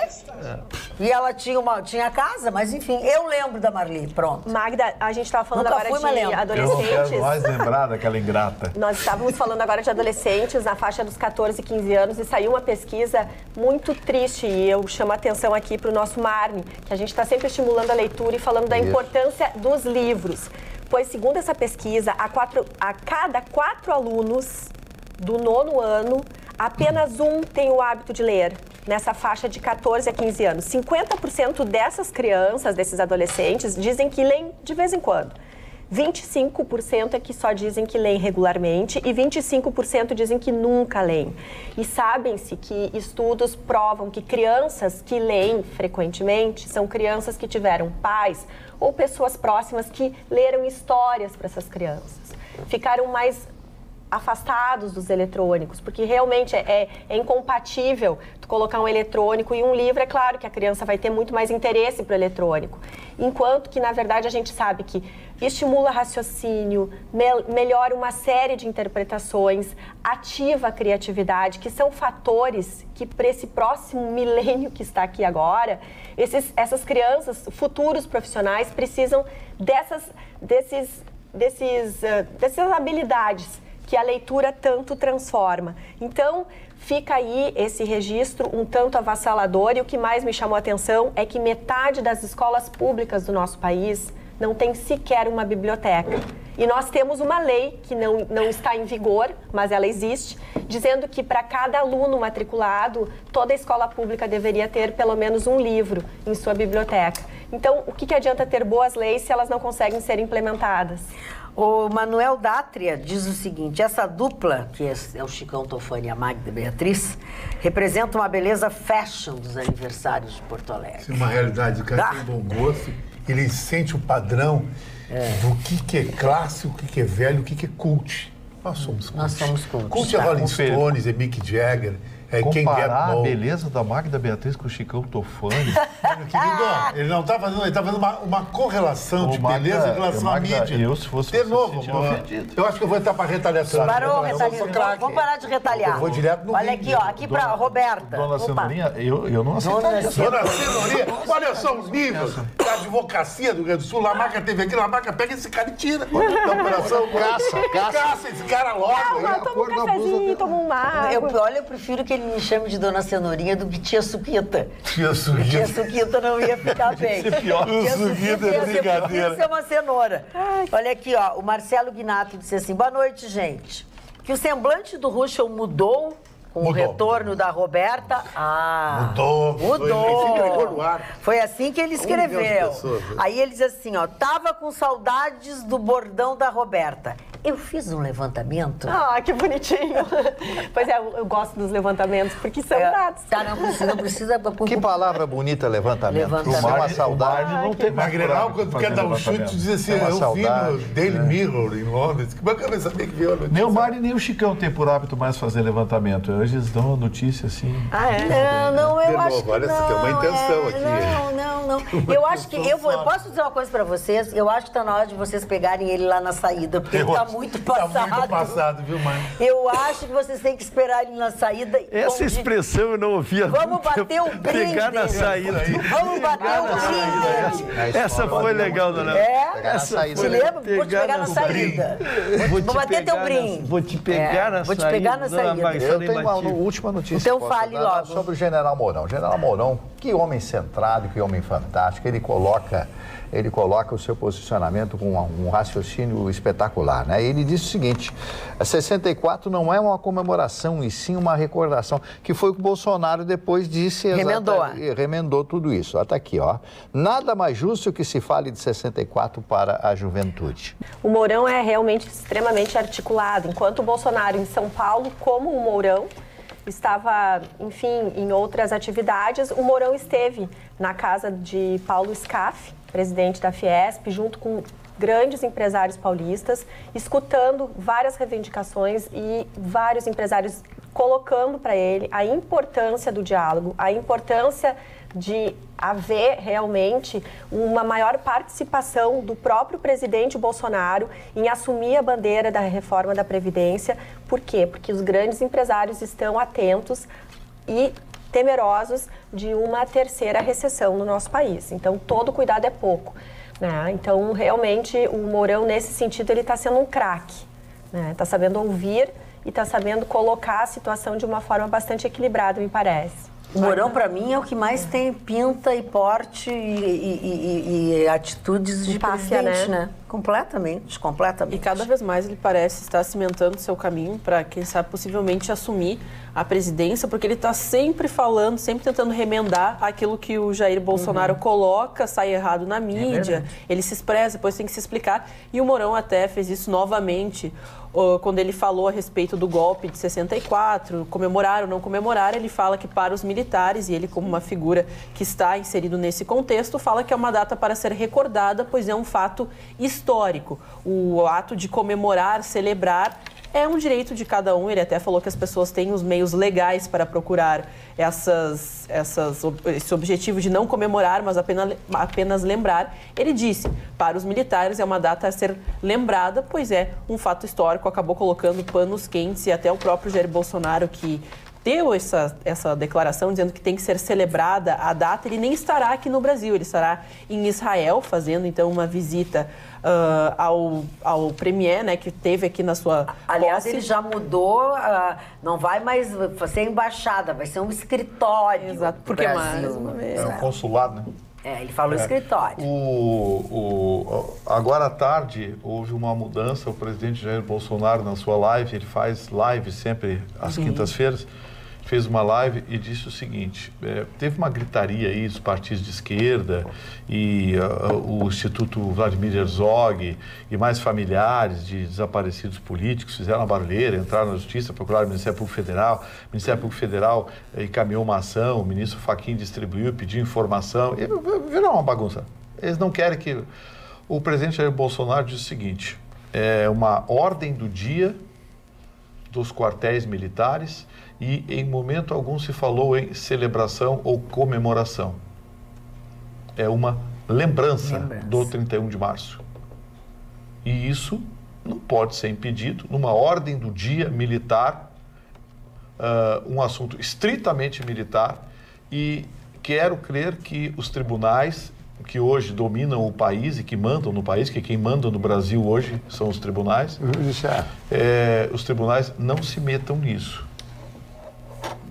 e ela tinha casa, mas enfim, eu lembro da Marli, pronto. Magda, a gente estava falando agora de adolescentes. Eu não quero mais lembrar daquela ingrata. Nós estávamos falando agora de adolescentes na faixa dos 14, 15 anos e saiu uma pesquisa muito triste e eu chamo a atenção aqui para o nosso Marne, que a gente está sempre estimulando a leitura e falando da importância dos livros. Pois, segundo essa pesquisa, a cada 4 alunos do 9º ano, apenas um tem o hábito de ler, nessa faixa de 14 a 15 anos. 50% dessas crianças, desses adolescentes, dizem que leem de vez em quando. 25% é que só dizem que leem regularmente e 25% dizem que nunca leem. E sabem-se que estudos provam que crianças que leem frequentemente são crianças que tiveram pais ou pessoas próximas que leram histórias para essas crianças. Ficaram mais afastados dos eletrônicos, porque realmente é incompatível tu colocar um eletrônico e um livro. É claro que a criança vai ter muito mais interesse para o eletrônico, enquanto que, na verdade, a gente sabe que estimula raciocínio, melhora uma série de interpretações, ativa a criatividade, que são fatores que, para esse próximo milênio que está aqui agora, essas crianças, futuros profissionais, precisam dessas habilidades que a leitura tanto transforma. Então, fica aí esse registro um tanto avassalador e o que mais me chamou a atenção é que metade das escolas públicas do nosso país não tem sequer uma biblioteca. E nós temos uma lei que não está em vigor, mas ela existe, dizendo que para cada aluno matriculado, toda a escola pública deveria ter pelo menos um livro em sua biblioteca. Então, o que adianta ter boas leis se elas não conseguem ser implementadas? O Manuel Dátria diz o seguinte: essa dupla, que é o Chicão Tofani e a Magda Beatriz, representa uma beleza fashion dos aniversários de Porto Alegre. Isso é uma realidade. O cara tem bom gosto, ele sente o padrão do que é clássico, o que é velho, o que é cult. Nós somos cult. Nós somos cult. Cult é Rolling Stones, é Mick Jagger. Comparar a beleza da Magda Beatriz com o Chicão Tofani. Querido, ele não está fazendo, ele está fazendo uma correlação de beleza em relação à mídia. Eu, se fosse de novo, eu acho que eu vou entrar para retaliação. Parou, retaliação. Vamos parar de retalhar. Eu vou direto no Olha aqui, ó, aqui para Roberta. Dona Cenourinha, eu não aceitaria. Dona Cenourinha, olha só os níveis da advocacia do Rio Grande do Sul. Lamarca teve aqui, Lamarca pega esse cara e tira. Da operação caça esse cara logo. Toma um cafezinho, toma um mar. Olha, eu prefiro que ele me chame de Dona Cenourinha do que Tia Suquita. Tia Suquita não ia ficar bem. Tia Suquita é brincadeira. Isso é uma cenoura. Olha aqui, ó, o Marcelo Guinato disse assim: boa noite, gente. Que o semblante do Ruschel mudou com o retorno da Roberta. Mudou. Foi assim que ele escreveu. Aí ele diz assim, ó, tava com saudades do bordão da Roberta. Eu fiz um levantamento. Ah, que bonitinho. Pois é, eu gosto dos levantamentos, porque são dados. Tá, não precisa... Que palavra bonita, levantamento. Uma saudade. Não tem Magrenal, quando quer dar um chute, diz assim, eu vi no Daily Mirror, em Londres. Como é que eu vou saber que viu a notícia? Nem o Mário nem o Chicão tem por hábito mais fazer levantamento. Hoje eles dão notícia assim. Não, eu acho que olha, você tem uma intenção aqui. Não. Eu acho que... Eu posso dizer uma coisa pra vocês? Eu acho que tá na hora de vocês pegarem ele lá na saída, porque ele tá muito passado. Tá muito passado, viu, mãe? Eu acho que vocês têm que esperar ele na saída. Essa expressão eu não ouvia. Vamos bater o brinde. Pegar na saída. Vamos bater o brinde. Essa foi legal, dona. Essa foi. Se lembra? Vou te pegar na saída. Vou bater teu brinde. Vou te pegar na saída. Vou te pegar na saída. Eu tenho uma última notícia. Então fale logo. Sobre o General Mourão. General Mourão, que homem centrado, que homem fantástico. Ele coloca o seu posicionamento com um raciocínio espetacular, né? Ele disse o seguinte: a 64 não é uma comemoração, e sim uma recordação, que foi o que o Bolsonaro depois disse. Remendou tudo isso. Está aqui, ó. Nada mais justo que se fale de 64 para a juventude. O Mourão é realmente extremamente articulado. Enquanto o Bolsonaro em São Paulo, como o Mourão, estava, enfim, em outras atividades, o Mourão esteve na casa de Paulo Scaff, presidente da Fiesp, junto com grandes empresários paulistas, escutando várias reivindicações e vários empresários colocando para ele a importância do diálogo, a importância de haver realmente uma maior participação do próprio presidente Bolsonaro em assumir a bandeira da reforma da Previdência. Por quê? Porque os grandes empresários estão atentos e temerosos de uma terceira recessão no nosso país. Então, todo cuidado é pouco, né? Então, realmente, o Mourão, nesse sentido, ele está sendo um craque, né? Está sabendo ouvir e está sabendo colocar a situação de uma forma bastante equilibrada, me parece. O Mourão, para mim, é o que mais tem pinta e porte e atitudes de presidente, né? Completamente. E cada vez mais ele parece estar cimentando seu caminho para, quem sabe, possivelmente assumir a presidência, porque ele está sempre falando, sempre tentando remendar aquilo que o Jair Bolsonaro coloca, sai errado na mídia, ele se expressa, depois tem que se explicar. E o Mourão até fez isso novamente, quando ele falou a respeito do golpe de 64, comemorar ou não comemorar, ele fala que para os militares, e ele como uma figura que está inserido nesse contexto, fala que é uma data para ser recordada, pois é um fato histórico. O ato de comemorar, celebrar, é um direito de cada um. Ele até falou que as pessoas têm os meios legais para procurar esse objetivo de não comemorar, mas apenas lembrar. Ele disse, para os militares é uma data a ser lembrada, pois é um fato histórico, acabou colocando panos quentes, e até o próprio Jair Bolsonaro, que deu essa declaração dizendo que tem que ser celebrada a data, ele nem estará aqui no Brasil, ele estará em Israel, fazendo então uma visita ao premier, né, que teve aqui na sua Aliás, posse. ele já mudou, não vai mais ser embaixada, vai ser um escritório. Exato, porque Brasil. mais uma vez. É um consulado, né? Ele falou escritório. Agora à tarde houve uma mudança, o presidente Jair Bolsonaro na sua live, ele faz live sempre às quintas-feiras, fez uma live e disse o seguinte, teve uma gritaria aí dos partidos de esquerda e o Instituto Vladimir Herzog e mais familiares de desaparecidos políticos fizeram uma barulheira, entraram na justiça, procuraram o Ministério Público Federal, o Ministério Público Federal encaminhou uma ação, o ministro Fachin distribuiu, pediu informação, e virou uma bagunça. Eles não querem que... O presidente Jair Bolsonaro disse o seguinte, é uma ordem do dia dos quartéis militares e em momento algum se falou em celebração ou comemoração. É uma lembrança do 31 de março. E isso não pode ser impedido numa ordem do dia militar, um assunto estritamente militar, e quero crer que os tribunais que hoje dominam o país e que mandam no país, que quem manda no Brasil hoje são os tribunais, os tribunais não se metam nisso.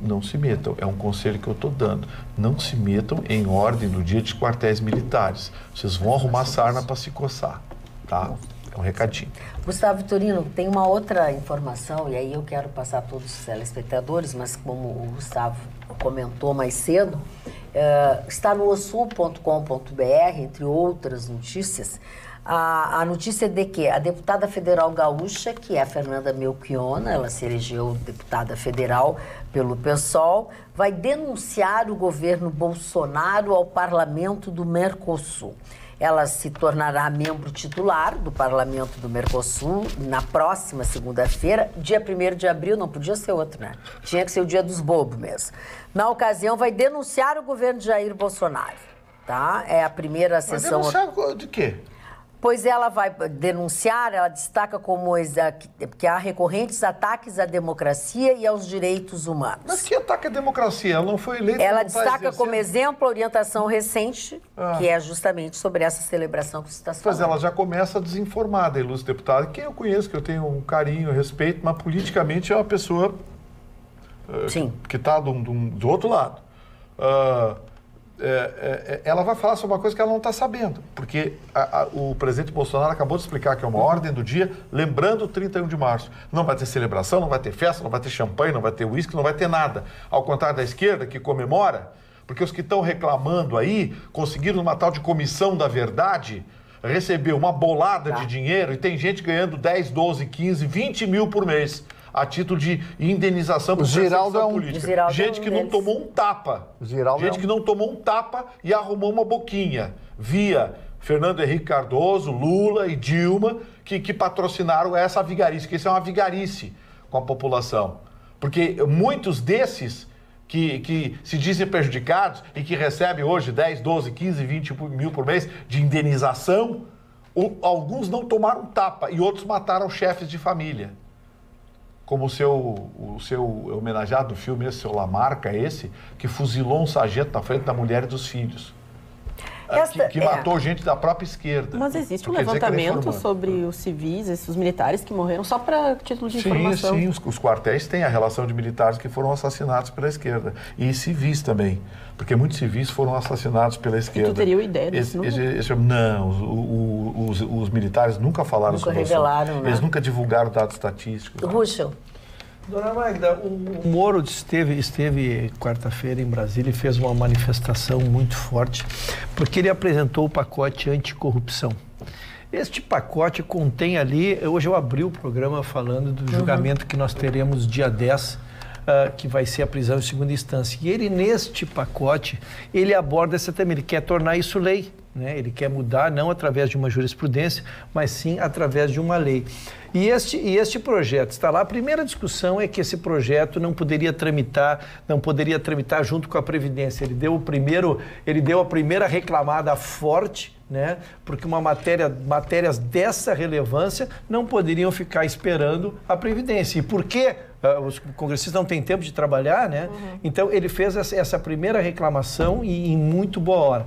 Não se metam, é um conselho que eu estou dando. Não se metam em ordem do dia de quartéis militares. Vocês vão arrumar sarna para se coçar, tá? É um recadinho. Gustavo Vitorino, tem uma outra informação, e aí eu quero passar a todos os telespectadores, mas como o Gustavo comentou mais cedo, está no osul.com.br, entre outras notícias, a notícia de que a deputada federal gaúcha, que é a Fernanda Melchiona, ela se elegeu deputada federal pelo PSOL, vai denunciar o governo Bolsonaro ao Parlamento do Mercosul. Ela se tornará membro titular do Parlamento do Mercosul na próxima segunda-feira, dia 1º de abril, não podia ser outro, né? Tinha que ser o dia dos bobos mesmo. Na ocasião, vai denunciar o governo de Jair Bolsonaro, tá? É a primeira sessão... Mas denunciar de quê? Pois ela vai denunciar, ela destaca como que há recorrentes ataques à democracia e aos direitos humanos. Mas que ataque à democracia? Ela não foi eleita. Ela destaca como exemplo a orientação recente, que é justamente sobre essa celebração que você está falando. Mas ela já começa desinformada, ilustre deputada. Quem eu conheço, que eu tenho um carinho, respeito, mas politicamente é uma pessoa que está do outro lado. Ela vai falar sobre uma coisa que ela não está sabendo, porque o presidente Bolsonaro acabou de explicar que é uma ordem do dia, lembrando o 31 de março. Não vai ter celebração, não vai ter festa, não vai ter champanhe, não vai ter uísque, não vai ter nada. Ao contrário da esquerda, que comemora, porque os que estão reclamando aí conseguiram uma tal de comissão da verdade, receber uma bolada de dinheiro, e tem gente ganhando 10, 12, 15, 20 mil por mês. A título de indenização por perseguição política. Gente que não tomou um tapa. Gente que não tomou um tapa e arrumou uma boquinha via Fernando Henrique Cardoso, Lula e Dilma, que patrocinaram essa vigarice, que isso é uma vigarice com a população. Porque muitos desses que se dizem prejudicados e que recebem hoje 10, 12, 15, 20 mil por mês de indenização, alguns não tomaram tapa e outros mataram chefes de família. Como o seu homenageado do filme, esse, seu Lamarca, que fuzilou um sargento na frente da mulher e dos filhos. Que matou gente da própria esquerda. Mas existe um levantamento sobre os civis, os militares que morreram, só para título de informação? Sim, os quartéis têm a relação de militares que foram assassinados pela esquerda. E civis também, porque muitos civis foram assassinados pela esquerda. E tu teria ideia desse número? Não, os militares nunca falaram sobre isso. Nunca revelaram, né? Eles nunca divulgaram dados estatísticos. Ruschel. Dona Magda, o Moro esteve quarta-feira em Brasília e fez uma manifestação muito forte, porque ele apresentou o pacote anticorrupção. Este pacote contém ali, hoje eu abri o programa falando do julgamento que nós teremos dia 10, que vai ser a prisão em segunda instância. E ele, neste pacote, ele aborda essa tema, ele quer tornar isso lei, né? Ele quer mudar não através de uma jurisprudência, mas sim através de uma lei. E este projeto está lá. A primeira discussão é que esse projeto não poderia tramitar junto com a Previdência. Ele deu a primeira reclamada forte, né? Porque matérias dessa relevância não poderiam ficar esperando a Previdência. E por quê? Os congressistas não têm tempo de trabalhar, né? Então ele fez essa primeira reclamação e em muito boa hora.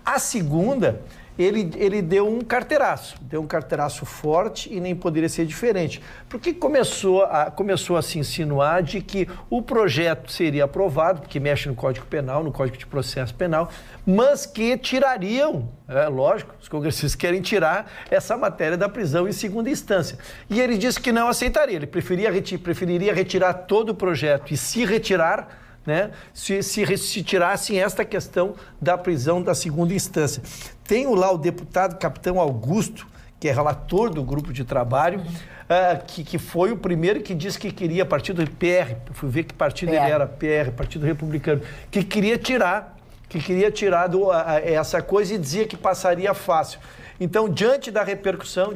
A segunda, ele deu um carteiraço forte e nem poderia ser diferente, porque começou a se insinuar de que o projeto seria aprovado, porque mexe no Código Penal, no Código de Processo Penal, mas que tirariam, lógico, os congressistas querem tirar essa matéria da prisão em segunda instância. E ele disse que não aceitaria, ele preferiria retirar todo o projeto e se retirar, né, se tirassem esta questão da prisão da segunda instância. Tem lá o deputado Capitão Augusto, que é relator do grupo de trabalho, que foi o primeiro que disse que queria, partido PR, eu fui ver que partido ele era, PR, Partido Republicano, que queria tirar essa coisa e dizia que passaria fácil. Então, diante da repercussão,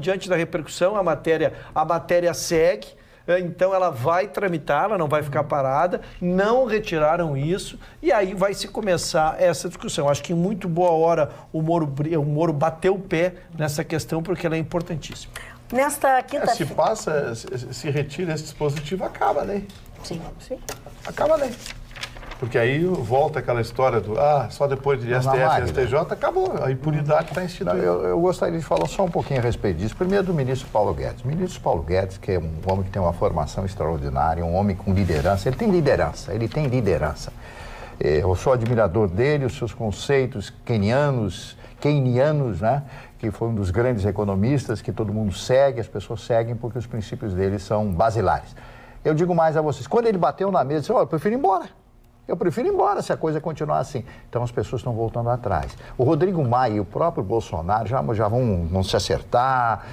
a matéria segue. Então ela vai tramitar, ela não vai ficar parada, não retiraram isso e aí vai se começar essa discussão. Acho que em muito boa hora o Moro bateu o pé nessa questão porque ela é importantíssima. Nesta quinta-feira... Se retira esse dispositivo, acaba a lei. Sim. Acaba a lei. Porque aí volta aquela história do só depois de STF e STJ, acabou, a impunidade está instituída. Eu gostaria de falar só um pouquinho a respeito disso. Primeiro do ministro Paulo Guedes. O ministro Paulo Guedes, que é um homem que tem uma formação extraordinária, um homem com liderança, ele tem liderança. Eu sou admirador dele, os seus conceitos keynesianos, né? Que foi um dos grandes economistas que todo mundo segue, as pessoas seguem porque os princípios dele são basilares. Eu digo mais a vocês, quando ele bateu na mesa, ele disse, eu prefiro ir embora. Eu prefiro ir embora se a coisa continuar assim. Então as pessoas estão voltando atrás. O Rodrigo Maia e o próprio Bolsonaro já vão se acertar,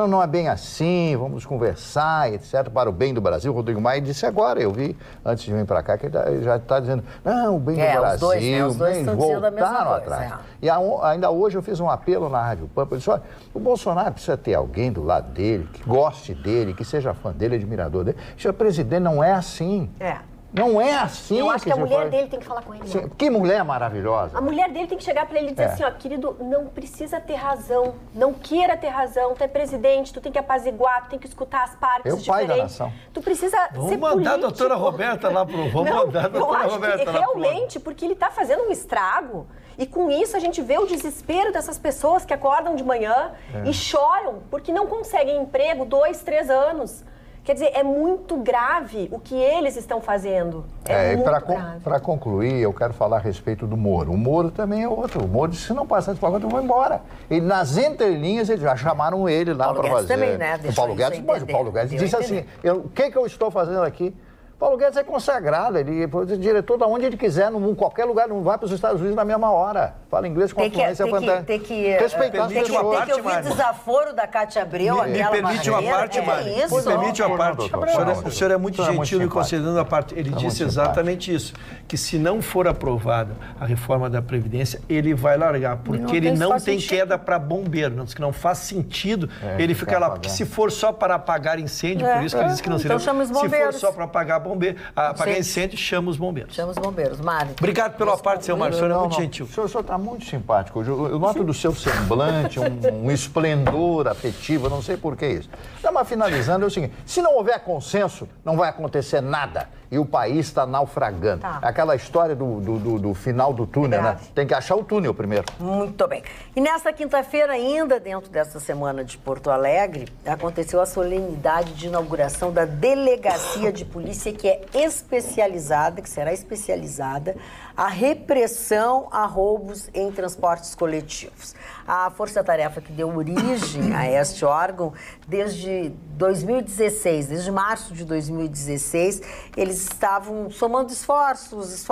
não é bem assim, vamos conversar, etc., para o bem do Brasil. O Rodrigo Maia disse agora, eu vi antes de vir para cá, que ele já está dizendo, não, o bem do Brasil, os dois estão dizendo a mesma coisa, atrás. E ainda hoje eu fiz um apelo na Rádio Pampa, eu disse, olha, o Bolsonaro precisa ter alguém do lado dele, que goste dele, que seja fã dele, admirador dele. O presidente não é assim. Não é assim. Eu acho que a mulher dele tem que falar com ele. Sim, que mulher maravilhosa. A mulher dele tem que chegar para ele e dizer assim, ó, querido, não precisa ter razão, não queira ter razão, tu é presidente, tu tem que apaziguar, tu tem que escutar as partes diferentes. Pai da nação. Tu precisa ser político. Vamos mandar a doutora Roberta lá pro... Realmente, porque ele tá fazendo um estrago. E com isso a gente vê o desespero dessas pessoas que acordam de manhã e choram porque não conseguem emprego 2, 3 anos. Quer dizer, é muito grave o que eles estão fazendo. Para concluir, eu quero falar a respeito do Moro. O Moro também é outro. O Moro disse, se não passar desse pacote, eu vou embora. E nas entrelinhas, eles já chamaram ele lá para fazer. Também, né? O Paulo Guedes disse assim, o que eu estou fazendo aqui? Paulo Guedes é consagrado, ele pode ser diretor de onde ele quiser, em qualquer lugar, não vai para os Estados Unidos na mesma hora. Fala inglês com a fluência fantástica. Tem que respeitar as pessoas. Tem que ouvir o desaforo da Cátia Abreu, me permite uma parte, Mari. Me permite uma parte. O senhor é muito gentil me considerando a parte. Ele disse exatamente isso, que se não for aprovada a reforma da Previdência, ele vai largar, porque ele não tem queda para bombeiro, que não faz sentido ele ficar lá, porque se for só para apagar incêndio, por isso que ele disse que não seria. Então, se for só para apagar incêndio, chama os bombeiros. Chama os bombeiros. Mari. Obrigado pela parte, seu Mário. O senhor é muito gentil. O senhor está muito simpático. Eu noto do seu semblante um esplendor afetivo, eu não sei por que isso. Mas finalizando, é o seguinte, se não houver consenso, não vai acontecer nada. E o país está naufragando. Aquela história do final do túnel, né? Tem que achar o túnel primeiro. Muito bem. E nesta quinta-feira, ainda dentro dessa semana de Porto Alegre, aconteceu a solenidade de inauguração da Delegacia de Polícia, que é especializada, que será especializada a repressão a roubos em transportes coletivos. A força-tarefa que deu origem a este órgão, desde 2016, desde março de 2016, eles estavam somando esforços.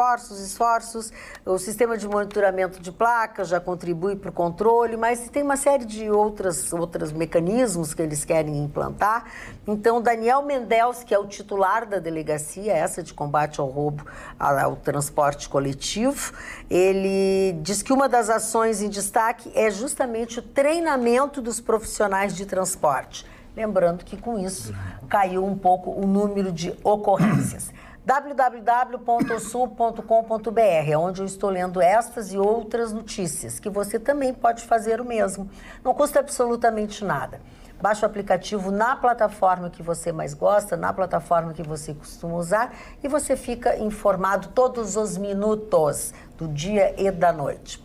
O sistema de monitoramento de placas já contribui para o controle, mas tem uma série de outros mecanismos que eles querem implantar. Então, Daniel Mendels, que é o titular da delegacia, essa de combate ao roubo ao transporte coletivo, ele diz que uma das ações em destaque é justamente o treinamento dos profissionais de transporte. Lembrando que com isso caiu um pouco o número de ocorrências. www.sul.com.br é onde eu estou lendo estas e outras notícias, que você também pode fazer o mesmo. Não custa absolutamente nada. Baixa o aplicativo na plataforma que você mais gosta, na plataforma que você costuma usar, e você fica informado todos os minutos do dia e da noite.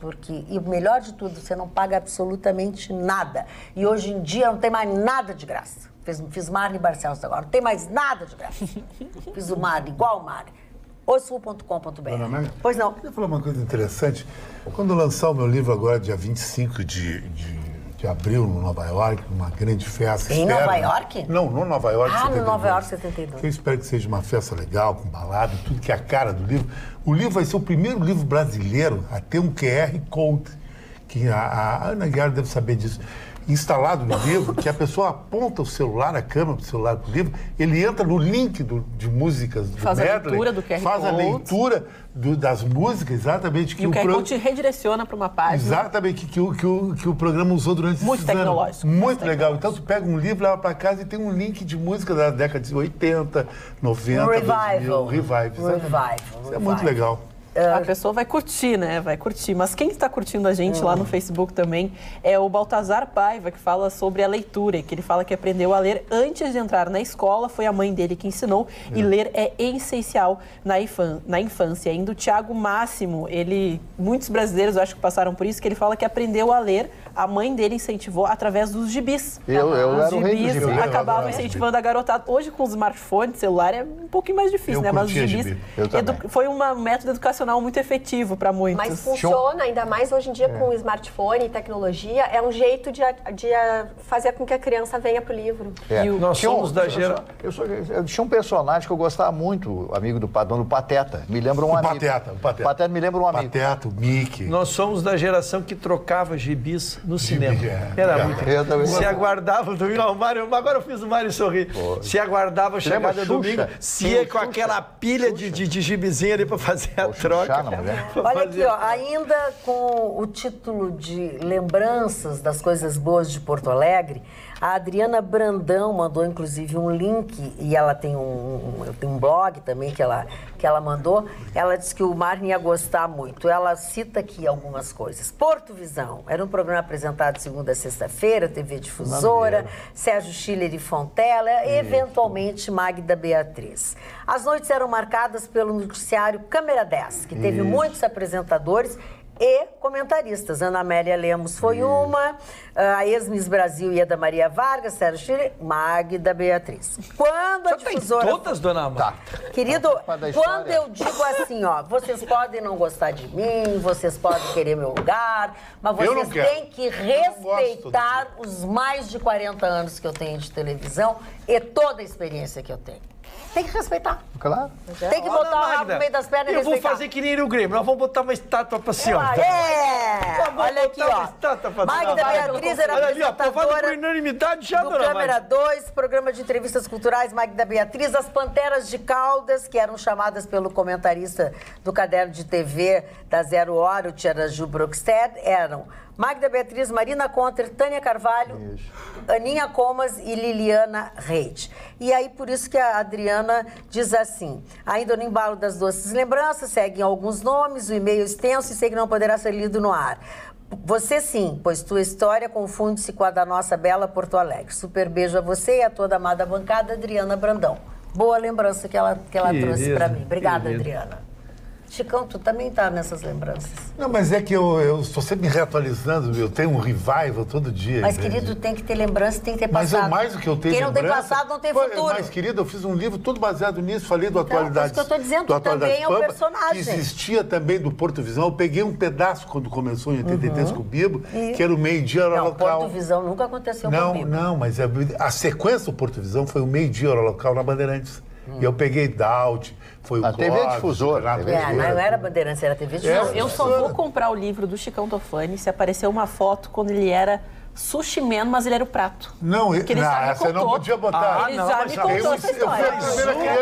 E o melhor de tudo, você não paga absolutamente nada. E hoje em dia não tem mais nada de graça. Fiz Marne e Barcelos agora, não tem mais nada de graça. Fiz o Marne, igual o Marne. osul.com.br. Pois não. Eu queria falar uma coisa interessante. Quando eu lançar o meu livro agora, dia 25 de abril, no Nova York, uma grande festa. Em Nova York? Não, no Nova York 72. No Nova York 72. Eu espero que seja uma festa legal, com balada, tudo que é a cara do livro. O livro vai ser o primeiro livro brasileiro a ter um QR Code, que a Ana Guiar deve saber disso. Instalado no livro, que a pessoa aponta o celular, a câmera do celular pro livro, ele entra no link de músicas do faz medley, a leitura do QR faz Code. A leitura das músicas, exatamente. E o QR Code te redireciona para uma página. Exatamente, que o programa usou durante esses anos. Muito tecnológico. Muito legal. Então, tu pega um livro, leva para casa e tem um link de música da década de 80, 90, Revival. 2000. Revival. Isso é muito legal. A pessoa vai curtir, né? Vai curtir. Mas quem está curtindo a gente lá no Facebook também é o Baltazar Paiva, que fala sobre a leitura, que ele fala que aprendeu a ler antes de entrar na escola, foi a mãe dele que ensinou, e ler é essencial na infância. Ainda o Thiago Máximo, muitos brasileiros, eu acho que passaram por isso, que ele fala que aprendeu a ler, a mãe dele incentivou através dos gibis. Eu os era o rei dos gibis acabavam incentivando a garotada. Hoje, com o smartphone, celular, é um pouquinho mais difícil, né? Mas os gibis foi um método educacional muito efetivo para muitos. Mas funciona, ainda mais hoje em dia com o smartphone e tecnologia, é um jeito de fazer com que a criança venha pro livro. Nós somos da geração... Eu tinha um personagem que eu gostava muito, amigo do Pateta. Me lembra um amigo. O Pateta me lembra um amigo. Pateta, o Mickey. Nós somos da geração que trocava gibis no cinema. Era muito. Se aguardava o domingo. Agora eu fiz o Mário sorrir. Se aguardava a chegada do domingo, se ia com aquela pilha de gibizinho ali para fazer a troca. Olha aqui, ainda com o título de Lembranças das Coisas Boas de Porto Alegre, a Adriana Brandão mandou, inclusive, um link, e ela tem um blog também que ela mandou. Ela disse que o Marne ia gostar muito. Ela cita aqui algumas coisas. Porto Visão, era um programa apresentado segunda a sexta-feira, TV Difusora, Sérgio Schiller e Fontela, eventualmente Magda Beatriz. As noites eram marcadas pelo noticiário Câmera 10, que teve muitos apresentadores e comentaristas. Ana Amélia Lemos foi uma, a ex-Miss Brasil Ieda Maria Vargas, Sérgio Schiller, Magda Beatriz. Quando a difusora... Tem todas, dona Amanda? Querido, quando eu digo assim, ó, vocês podem não gostar de mim, vocês podem querer meu lugar, mas vocês têm que respeitar os mais de 40 anos que eu tenho de televisão e toda a experiência que eu tenho. Tem que respeitar. Claro. Tem que botar o rabo no meio das pernas e respeitar. Eu vou fazer que nem o Grêmio. Nós vamos botar uma estátua pra senhora. Olha aqui, ó. Magda Beatriz era apresentadora unanimidade já, do Câmera 2, programa de entrevistas culturais Magda Beatriz. As Panteras de Caldas, que eram chamadas pelo comentarista do Caderno de TV da Zero Hora, o Tiaraju Brockstead, eram Magda Beatriz, Marina Conter, Tânia Carvalho, Aninha Comas e Liliana Reid. E aí, por isso que a Adriana diz assim, ainda no embalo das doces lembranças, seguem alguns nomes, o e-mail extenso e sei que não poderá ser lido no ar. Você sim, pois tua história confunde-se com a da nossa bela Porto Alegre. Super beijo a você e a toda a amada bancada, Adriana Brandão. Boa lembrança que ela trouxe para mim. Obrigada, Adriana. Chicão, tu também tá nessas lembranças. Não, mas é que eu estou sempre me reatualizando, eu tenho um revival todo dia. Mas, querido, tem que ter lembrança, tem que ter passado. Mas é mais do que eu tenho lembrança. Quem não tem passado não tem futuro. Mas, querido, eu fiz um livro todo baseado nisso, falei do Atualidade. Isso que eu estou dizendo, tu também é um personagem. Que existia também do Porto Visão. Eu peguei um pedaço quando começou em 83 com o Bibo, que era o meio-dia hora local. Porto Visão nunca aconteceu com o Bibo. Não, mas a sequência do Porto Visão foi o meio-dia hora local na Bandeirantes. E eu peguei Daut, foi o TV Difusora. Não era Bandeirantes, era TV Difusora. Eu só vou comprar o livro do Chicão Tofani se aparecer uma foto quando ele era sushi man, mas ele era o prato. Não, essa eu não podia botar. Ele já me contou essa história.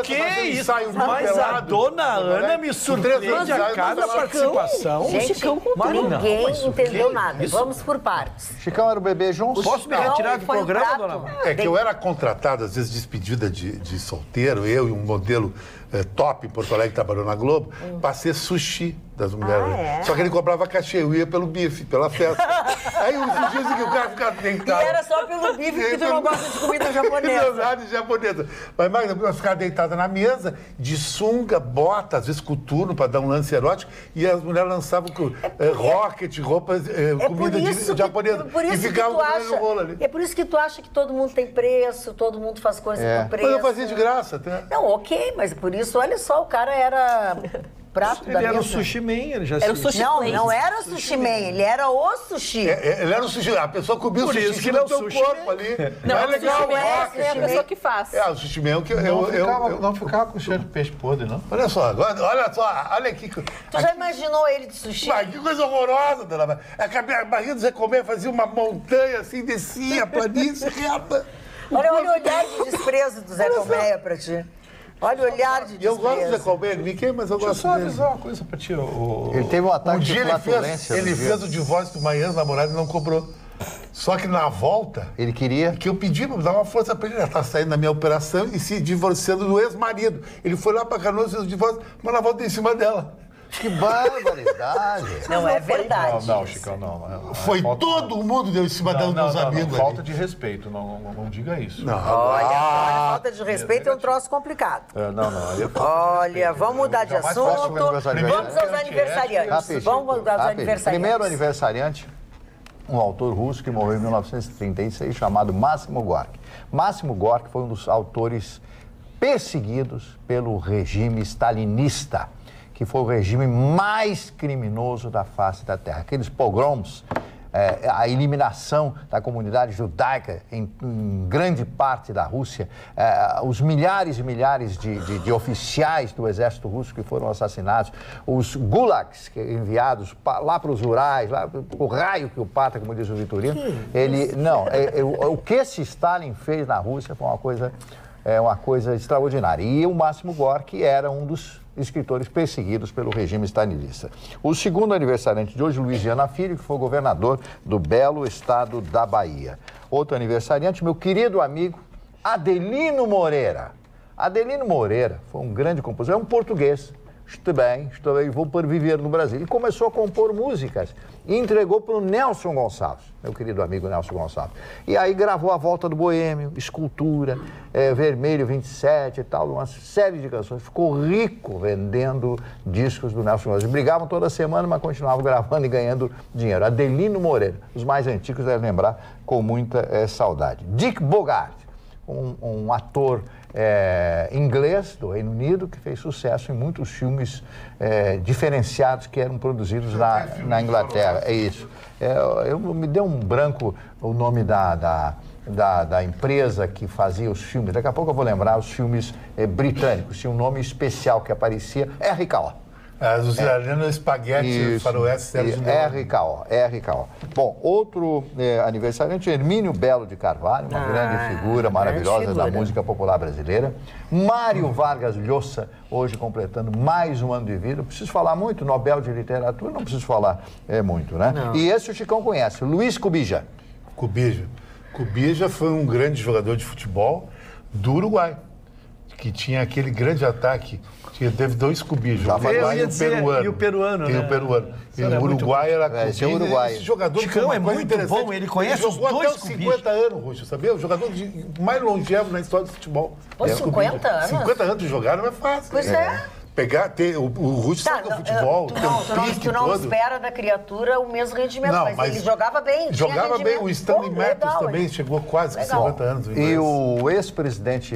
Que isso? Mas a dona Ana me surpreende a cada participação. Gente, ninguém entendeu nada. Vamos por partes. Chicão era o bebê junto? Posso me retirar do programa, dona Ana? É que eu era contratado, às vezes, despedida de solteiro, eu e um modelo top em Porto Alegre, que trabalhou na Globo, para ser sushi das mulheres. Só que ele cobrava cachê, eu ia pelo bife, pela festa. Aí os dias que o cara ficava deitado. E era só pelo bife, porque tu não gosta de comida japonesa. Não, nada de japonesa. Mas, Magda, eu ficava deitada na mesa, de sunga, bota, às vezes coturno, para dar um lance erótico, e as mulheres lançavam rocket, roupas, comida japonesa. E ficavam comendo rolo ali. É por isso que tu acha que todo mundo tem preço, todo mundo faz coisa por preço. Mas eu fazia de graça até. Não, ok, mas por isso, olha só, o cara era prato da mesa. Ele era o sushi man, ele já era o sushi Não, não era o sushi man, ele era o sushi. Ele era o sushi, a pessoa comia o sushi. Por isso que ele é o sushi corpo ali. Não, é legal, é a pessoa que faz. O sushi man que não ficava com cheiro de peixe podre, não? Olha só, olha aqui. Tu já imaginou ele de sushi? Mas que coisa horrorosa, dona Maria. A barriga do Zé Comé fazia uma montanha assim, descia, planície, reta. Olha o olhar de desprezo do Zé Colmeia pra ti. Olha o olhar de desprezo. Eu gosto do Zé Colmeia, ele me queima, mas eu gosto dele. Deixa eu só avisar uma coisa pra ti. Ele teve um ataque de flatulência. Ele fez o divórcio do Manhãs, namorado, e não cobrou. Só que na volta... Ele queria... Que eu pedi pra dar uma força pra ele. Ele tá saindo da minha operação e se divorciando do ex-marido. Ele foi lá pra Canoas, fez o divórcio, mas na volta em cima dela. Que barbaridade. Não é verdade. Não, Chicão, não. Foi todo mundo deu em cima dos meus amigos. Falta de respeito, não diga isso. Olha, falta de respeito é um troço complicado. Olha, vamos mudar de assunto. Vamos aos aniversariantes. Vamos aos aniversariantes. Primeiro aniversariante, um autor russo que morreu em 1936, chamado Máximo Gorki. Máximo Gorki foi um dos autores perseguidos pelo regime stalinista, que foi o regime mais criminoso da face da Terra. Aqueles pogroms, a eliminação da comunidade judaica em grande parte da Rússia, os milhares e milhares de oficiais do exército russo que foram assassinados, os gulags enviados lá para os Urais, lá para o raio que o parta, como diz o Vitorino. O que esse Stalin fez na Rússia foi uma coisa extraordinária. E o Máximo Gorki era um dos escritores perseguidos pelo regime stalinista. O segundo aniversariante de hoje, Luiz Viana Filho, que foi governador do belo estado da Bahia. Outro aniversariante, meu querido amigo Adelino Moreira. Adelino Moreira foi um grande compositor, é um português. Estou bem, vou para viver no Brasil. E começou a compor músicas e entregou para o Nelson Gonçalves, meu querido amigo Nelson Gonçalves. E aí gravou A Volta do Boêmio, Escultura, Vermelho 27 e tal, uma série de canções. Ficou rico vendendo discos do Nelson Gonçalves. Brigavam toda semana, mas continuavam gravando e ganhando dinheiro. Adelino Moreira, os mais antigos devem lembrar com muita saudade. Dick Bogart, um ator inglês do Reino Unido, que fez sucesso em muitos filmes diferenciados que eram produzidos na Inglaterra. É isso. Me deu um branco o nome da empresa que fazia os filmes. Daqui a pouco eu vou lembrar os filmes britânicos. Tinha um nome especial que aparecia, RKO. Os italianos, espaguete, faroeste, Sérgio Leone. RKO. Bom, outro aniversariante, Hermínio Belo de Carvalho, uma grande figura maravilhosa da música popular brasileira. Mário Vargas Llosa, hoje completando mais um ano de vida. Não preciso falar muito, Nobel de Literatura, não preciso falar muito, né? Não. E esse o Chicão conhece, Luiz Cubija. Cubija foi um grande jogador de futebol do Uruguai, que tinha aquele grande ataque. Teve 2 Cubijos, o Uruguai e o peruano. E o peruano, Tem o peruano. E o Uruguai era Cubija. Esse jogador Chicão é muito bom, ele conhece os 2 Cubijos. Jogou até os 50 anos, Roxo, sabia? O jogador mais longevo na história do futebol. Pô, 50 anos? 50 anos de jogar não é fácil. Pois é. O Russo sabe o futebol, tu não espera da criatura o mesmo rendimento, mas ele jogava bem. Jogava bem, o Stanley Matthews também chegou quase com 50 anos. E o ex-presidente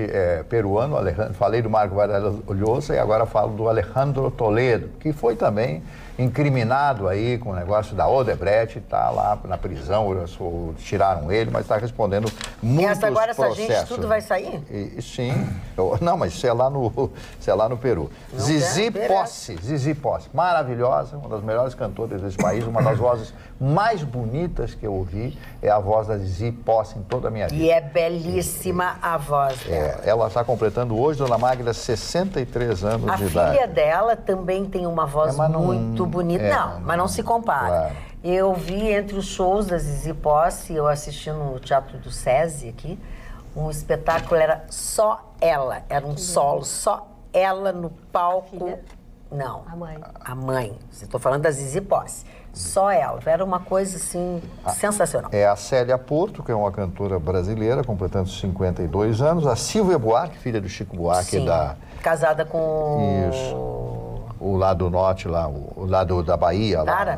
peruano, falei do Marco Vargas Llosa e agora falo do Alejandro Toledo, que foi também incriminado aí com o negócio da Odebrecht, está lá na prisão, tiraram ele, mas está respondendo muitos processos. Essa gente tudo vai sair? Sim. Não, mas isso é lá no Peru. Zizi Posse, maravilhosa, uma das melhores cantoras desse país, uma das vozes mais bonitas que eu ouvi é a voz da Zizi Posse em toda a minha vida. E é belíssima a voz dela. Ela está completando hoje, Dona Magda, 63 anos de idade. A filha dela também tem uma voz muito bonita. Mas não se compara. Claro. Eu vi entre os shows da Zizi Posse, eu assisti no Teatro do SESI aqui, um espetáculo, era só ela, era um solo, só ela no palco. A filha? Não. A mãe. A mãe. Estou falando da Zizi Posse. Só ela. Era uma coisa, assim, sensacional. É a Célia Porto, que é uma cantora brasileira, completando 52 anos. A Silvia Buarque, filha do Chico Buarque. Casada com... Isso. O lado norte lá, o lado da Bahia. Para.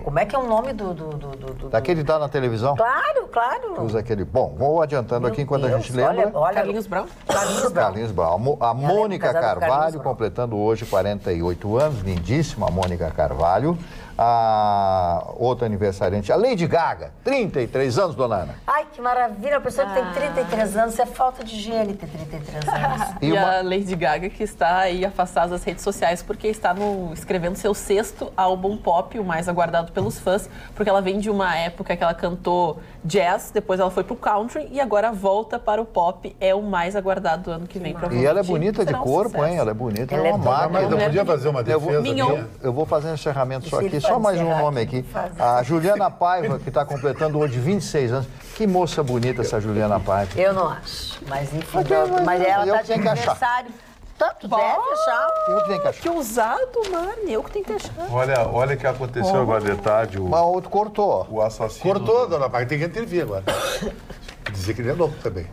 Como é que é o nome do... Daquele que tá na televisão? Claro. Usa aquele... Bom, vou adiantando aqui enquanto a gente lembra. Olha, Carlinhos Brown? Carlinhos Brown. A Mônica Carvalho, completando hoje 48 anos, lindíssima Mônica Carvalho. A outra aniversariante, a Lady Gaga, 33 anos, dona Ana. Ai, que maravilha, a pessoa que tem 33 anos, é falta de higiene ter 33 anos. E a Lady Gaga, que está aí afastada das redes sociais porque está escrevendo seu 6º álbum pop, o mais aguardado pelos fãs, porque ela vem de uma época que ela cantou jazz, depois ela foi pro country e agora volta para o pop, é o mais aguardado do ano que vem. E ela é bonita de corpo, hein? Ela é bonita, ela é uma máquina. Mas eu podia fazer uma defesa. Eu vou fazer um encerramento só aqui, só mais um nome aqui. A Juliana Paiva, que está completando hoje 26 anos. Que moça bonita essa Juliana Paiva. Eu não acho, mas enfim, mas ela está de aniversário. Tanto deve achar. Eu que tenho que achar. Que ousado, mano. Eu que tenho que achar. Olha o que aconteceu agora de tarde. Mas o outro cortou. O assassino. Cortou, dona Paiva. Tem que intervir agora. Dizer que ele é louco também.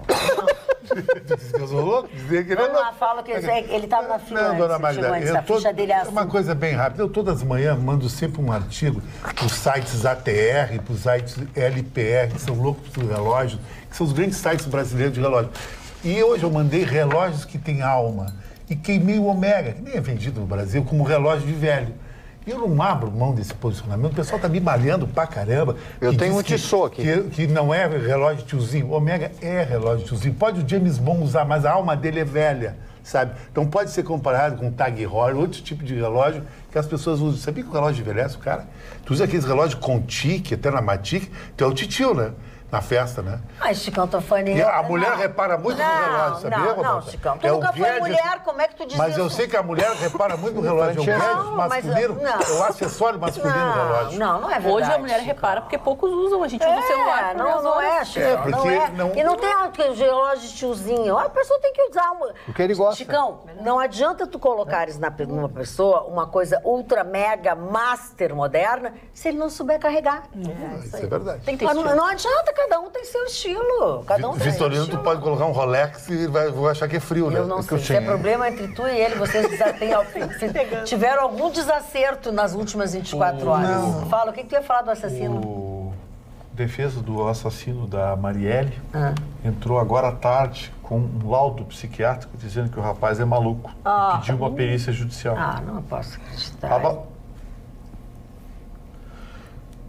Dizer que eu sou louco? Dizer que ele é louco. Não, fala que ele estava na fila. Não, dona Magda, a ficha dele é assim. Uma coisa bem rápida. Eu todas as manhãs mando sempre um artigo para os sites ATR, para os sites LPR, que são loucos do relógio, que são os grandes sites brasileiros de relógio. E hoje eu mandei relógios que têm alma. E queimei o Omega, que nem é vendido no Brasil, como relógio de velho. E eu não abro mão desse posicionamento. O pessoal está me malhando pra caramba. Eu tenho um Tissot aqui. Que não é relógio tiozinho. O Omega é relógio tiozinho. Pode o James Bond usar, mas a alma dele é velha, sabe? Então pode ser comparado com o Tag Heuer, outro tipo de relógio que as pessoas usam. Sabia que o relógio envelhece, o cara? Tu usa aqueles relógios Contique, até na Matic, tu é o titio, né? Na festa, né? Ai, Chicão, tô falando... A mulher repara muito no relógio, sabia? Não, Chicão. Tu nunca foi mulher, como é que tu diz mas isso? eu sei que a mulher repara muito no relógio. É o gadget masculino, é o acessório masculino do relógio. Não é verdade. Hoje a mulher repara porque poucos usam. A gente usa o celular por duas horas. Chicão, não é. E não tem relógio de tiozinho. A pessoa tem que usar uma... O que ele gosta. Chicão, não adianta tu colocares numa pessoa uma coisa ultra, mega, master moderna se ele não souber carregar. Isso é verdade. Tem que ter não adianta, cada um tem seu estilo. Cada um Vitorino, tu pode colocar um Rolex e vou achar que é frio, né? Eu não sei. Isso é problema entre tu e ele. Vocês tiveram algum desacerto nas últimas 24 horas. Fala, o que tu ia falar do assassino? defesa do assassino da Marielle entrou agora à tarde com um laudo psiquiátrico dizendo que o rapaz é maluco e pediu uma perícia judicial. Não posso acreditar.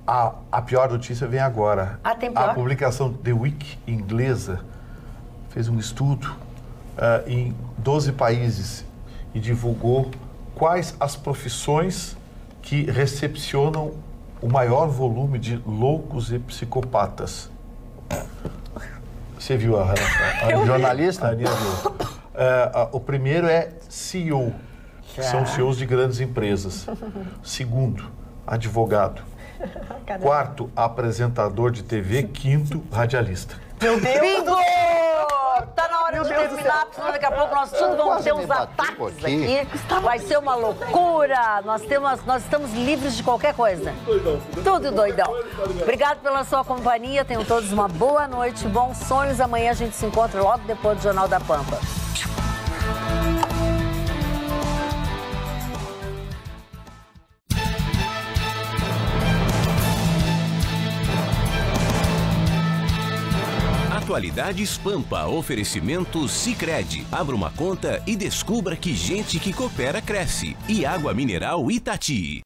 A pior notícia vem agora. Tem pior? A publicação The Week inglesa fez um estudo em 12 países e divulgou quais as profissões que recepcionam o maior volume de loucos e psicopatas. Você viu a relação? Jornalista? O primeiro é CEO, que são CEOs de grandes empresas. Segundo, advogado. Quarto, apresentador de TV. Quinto, radialista. Meu Deus! Bingo! Tá na hora de terminar, porque daqui a pouco nós tudo vamos ter uns ataques aqui. Vai ser uma loucura. Nós estamos livres de qualquer coisa. Tudo doidão. Obrigado pela sua companhia. Tenham todos uma boa noite, bons sonhos. Amanhã a gente se encontra logo depois do Jornal da Pampa. Atualidades Pampa, oferecimento Sicredi. Abra uma conta e descubra que gente que coopera cresce. E água mineral Itati.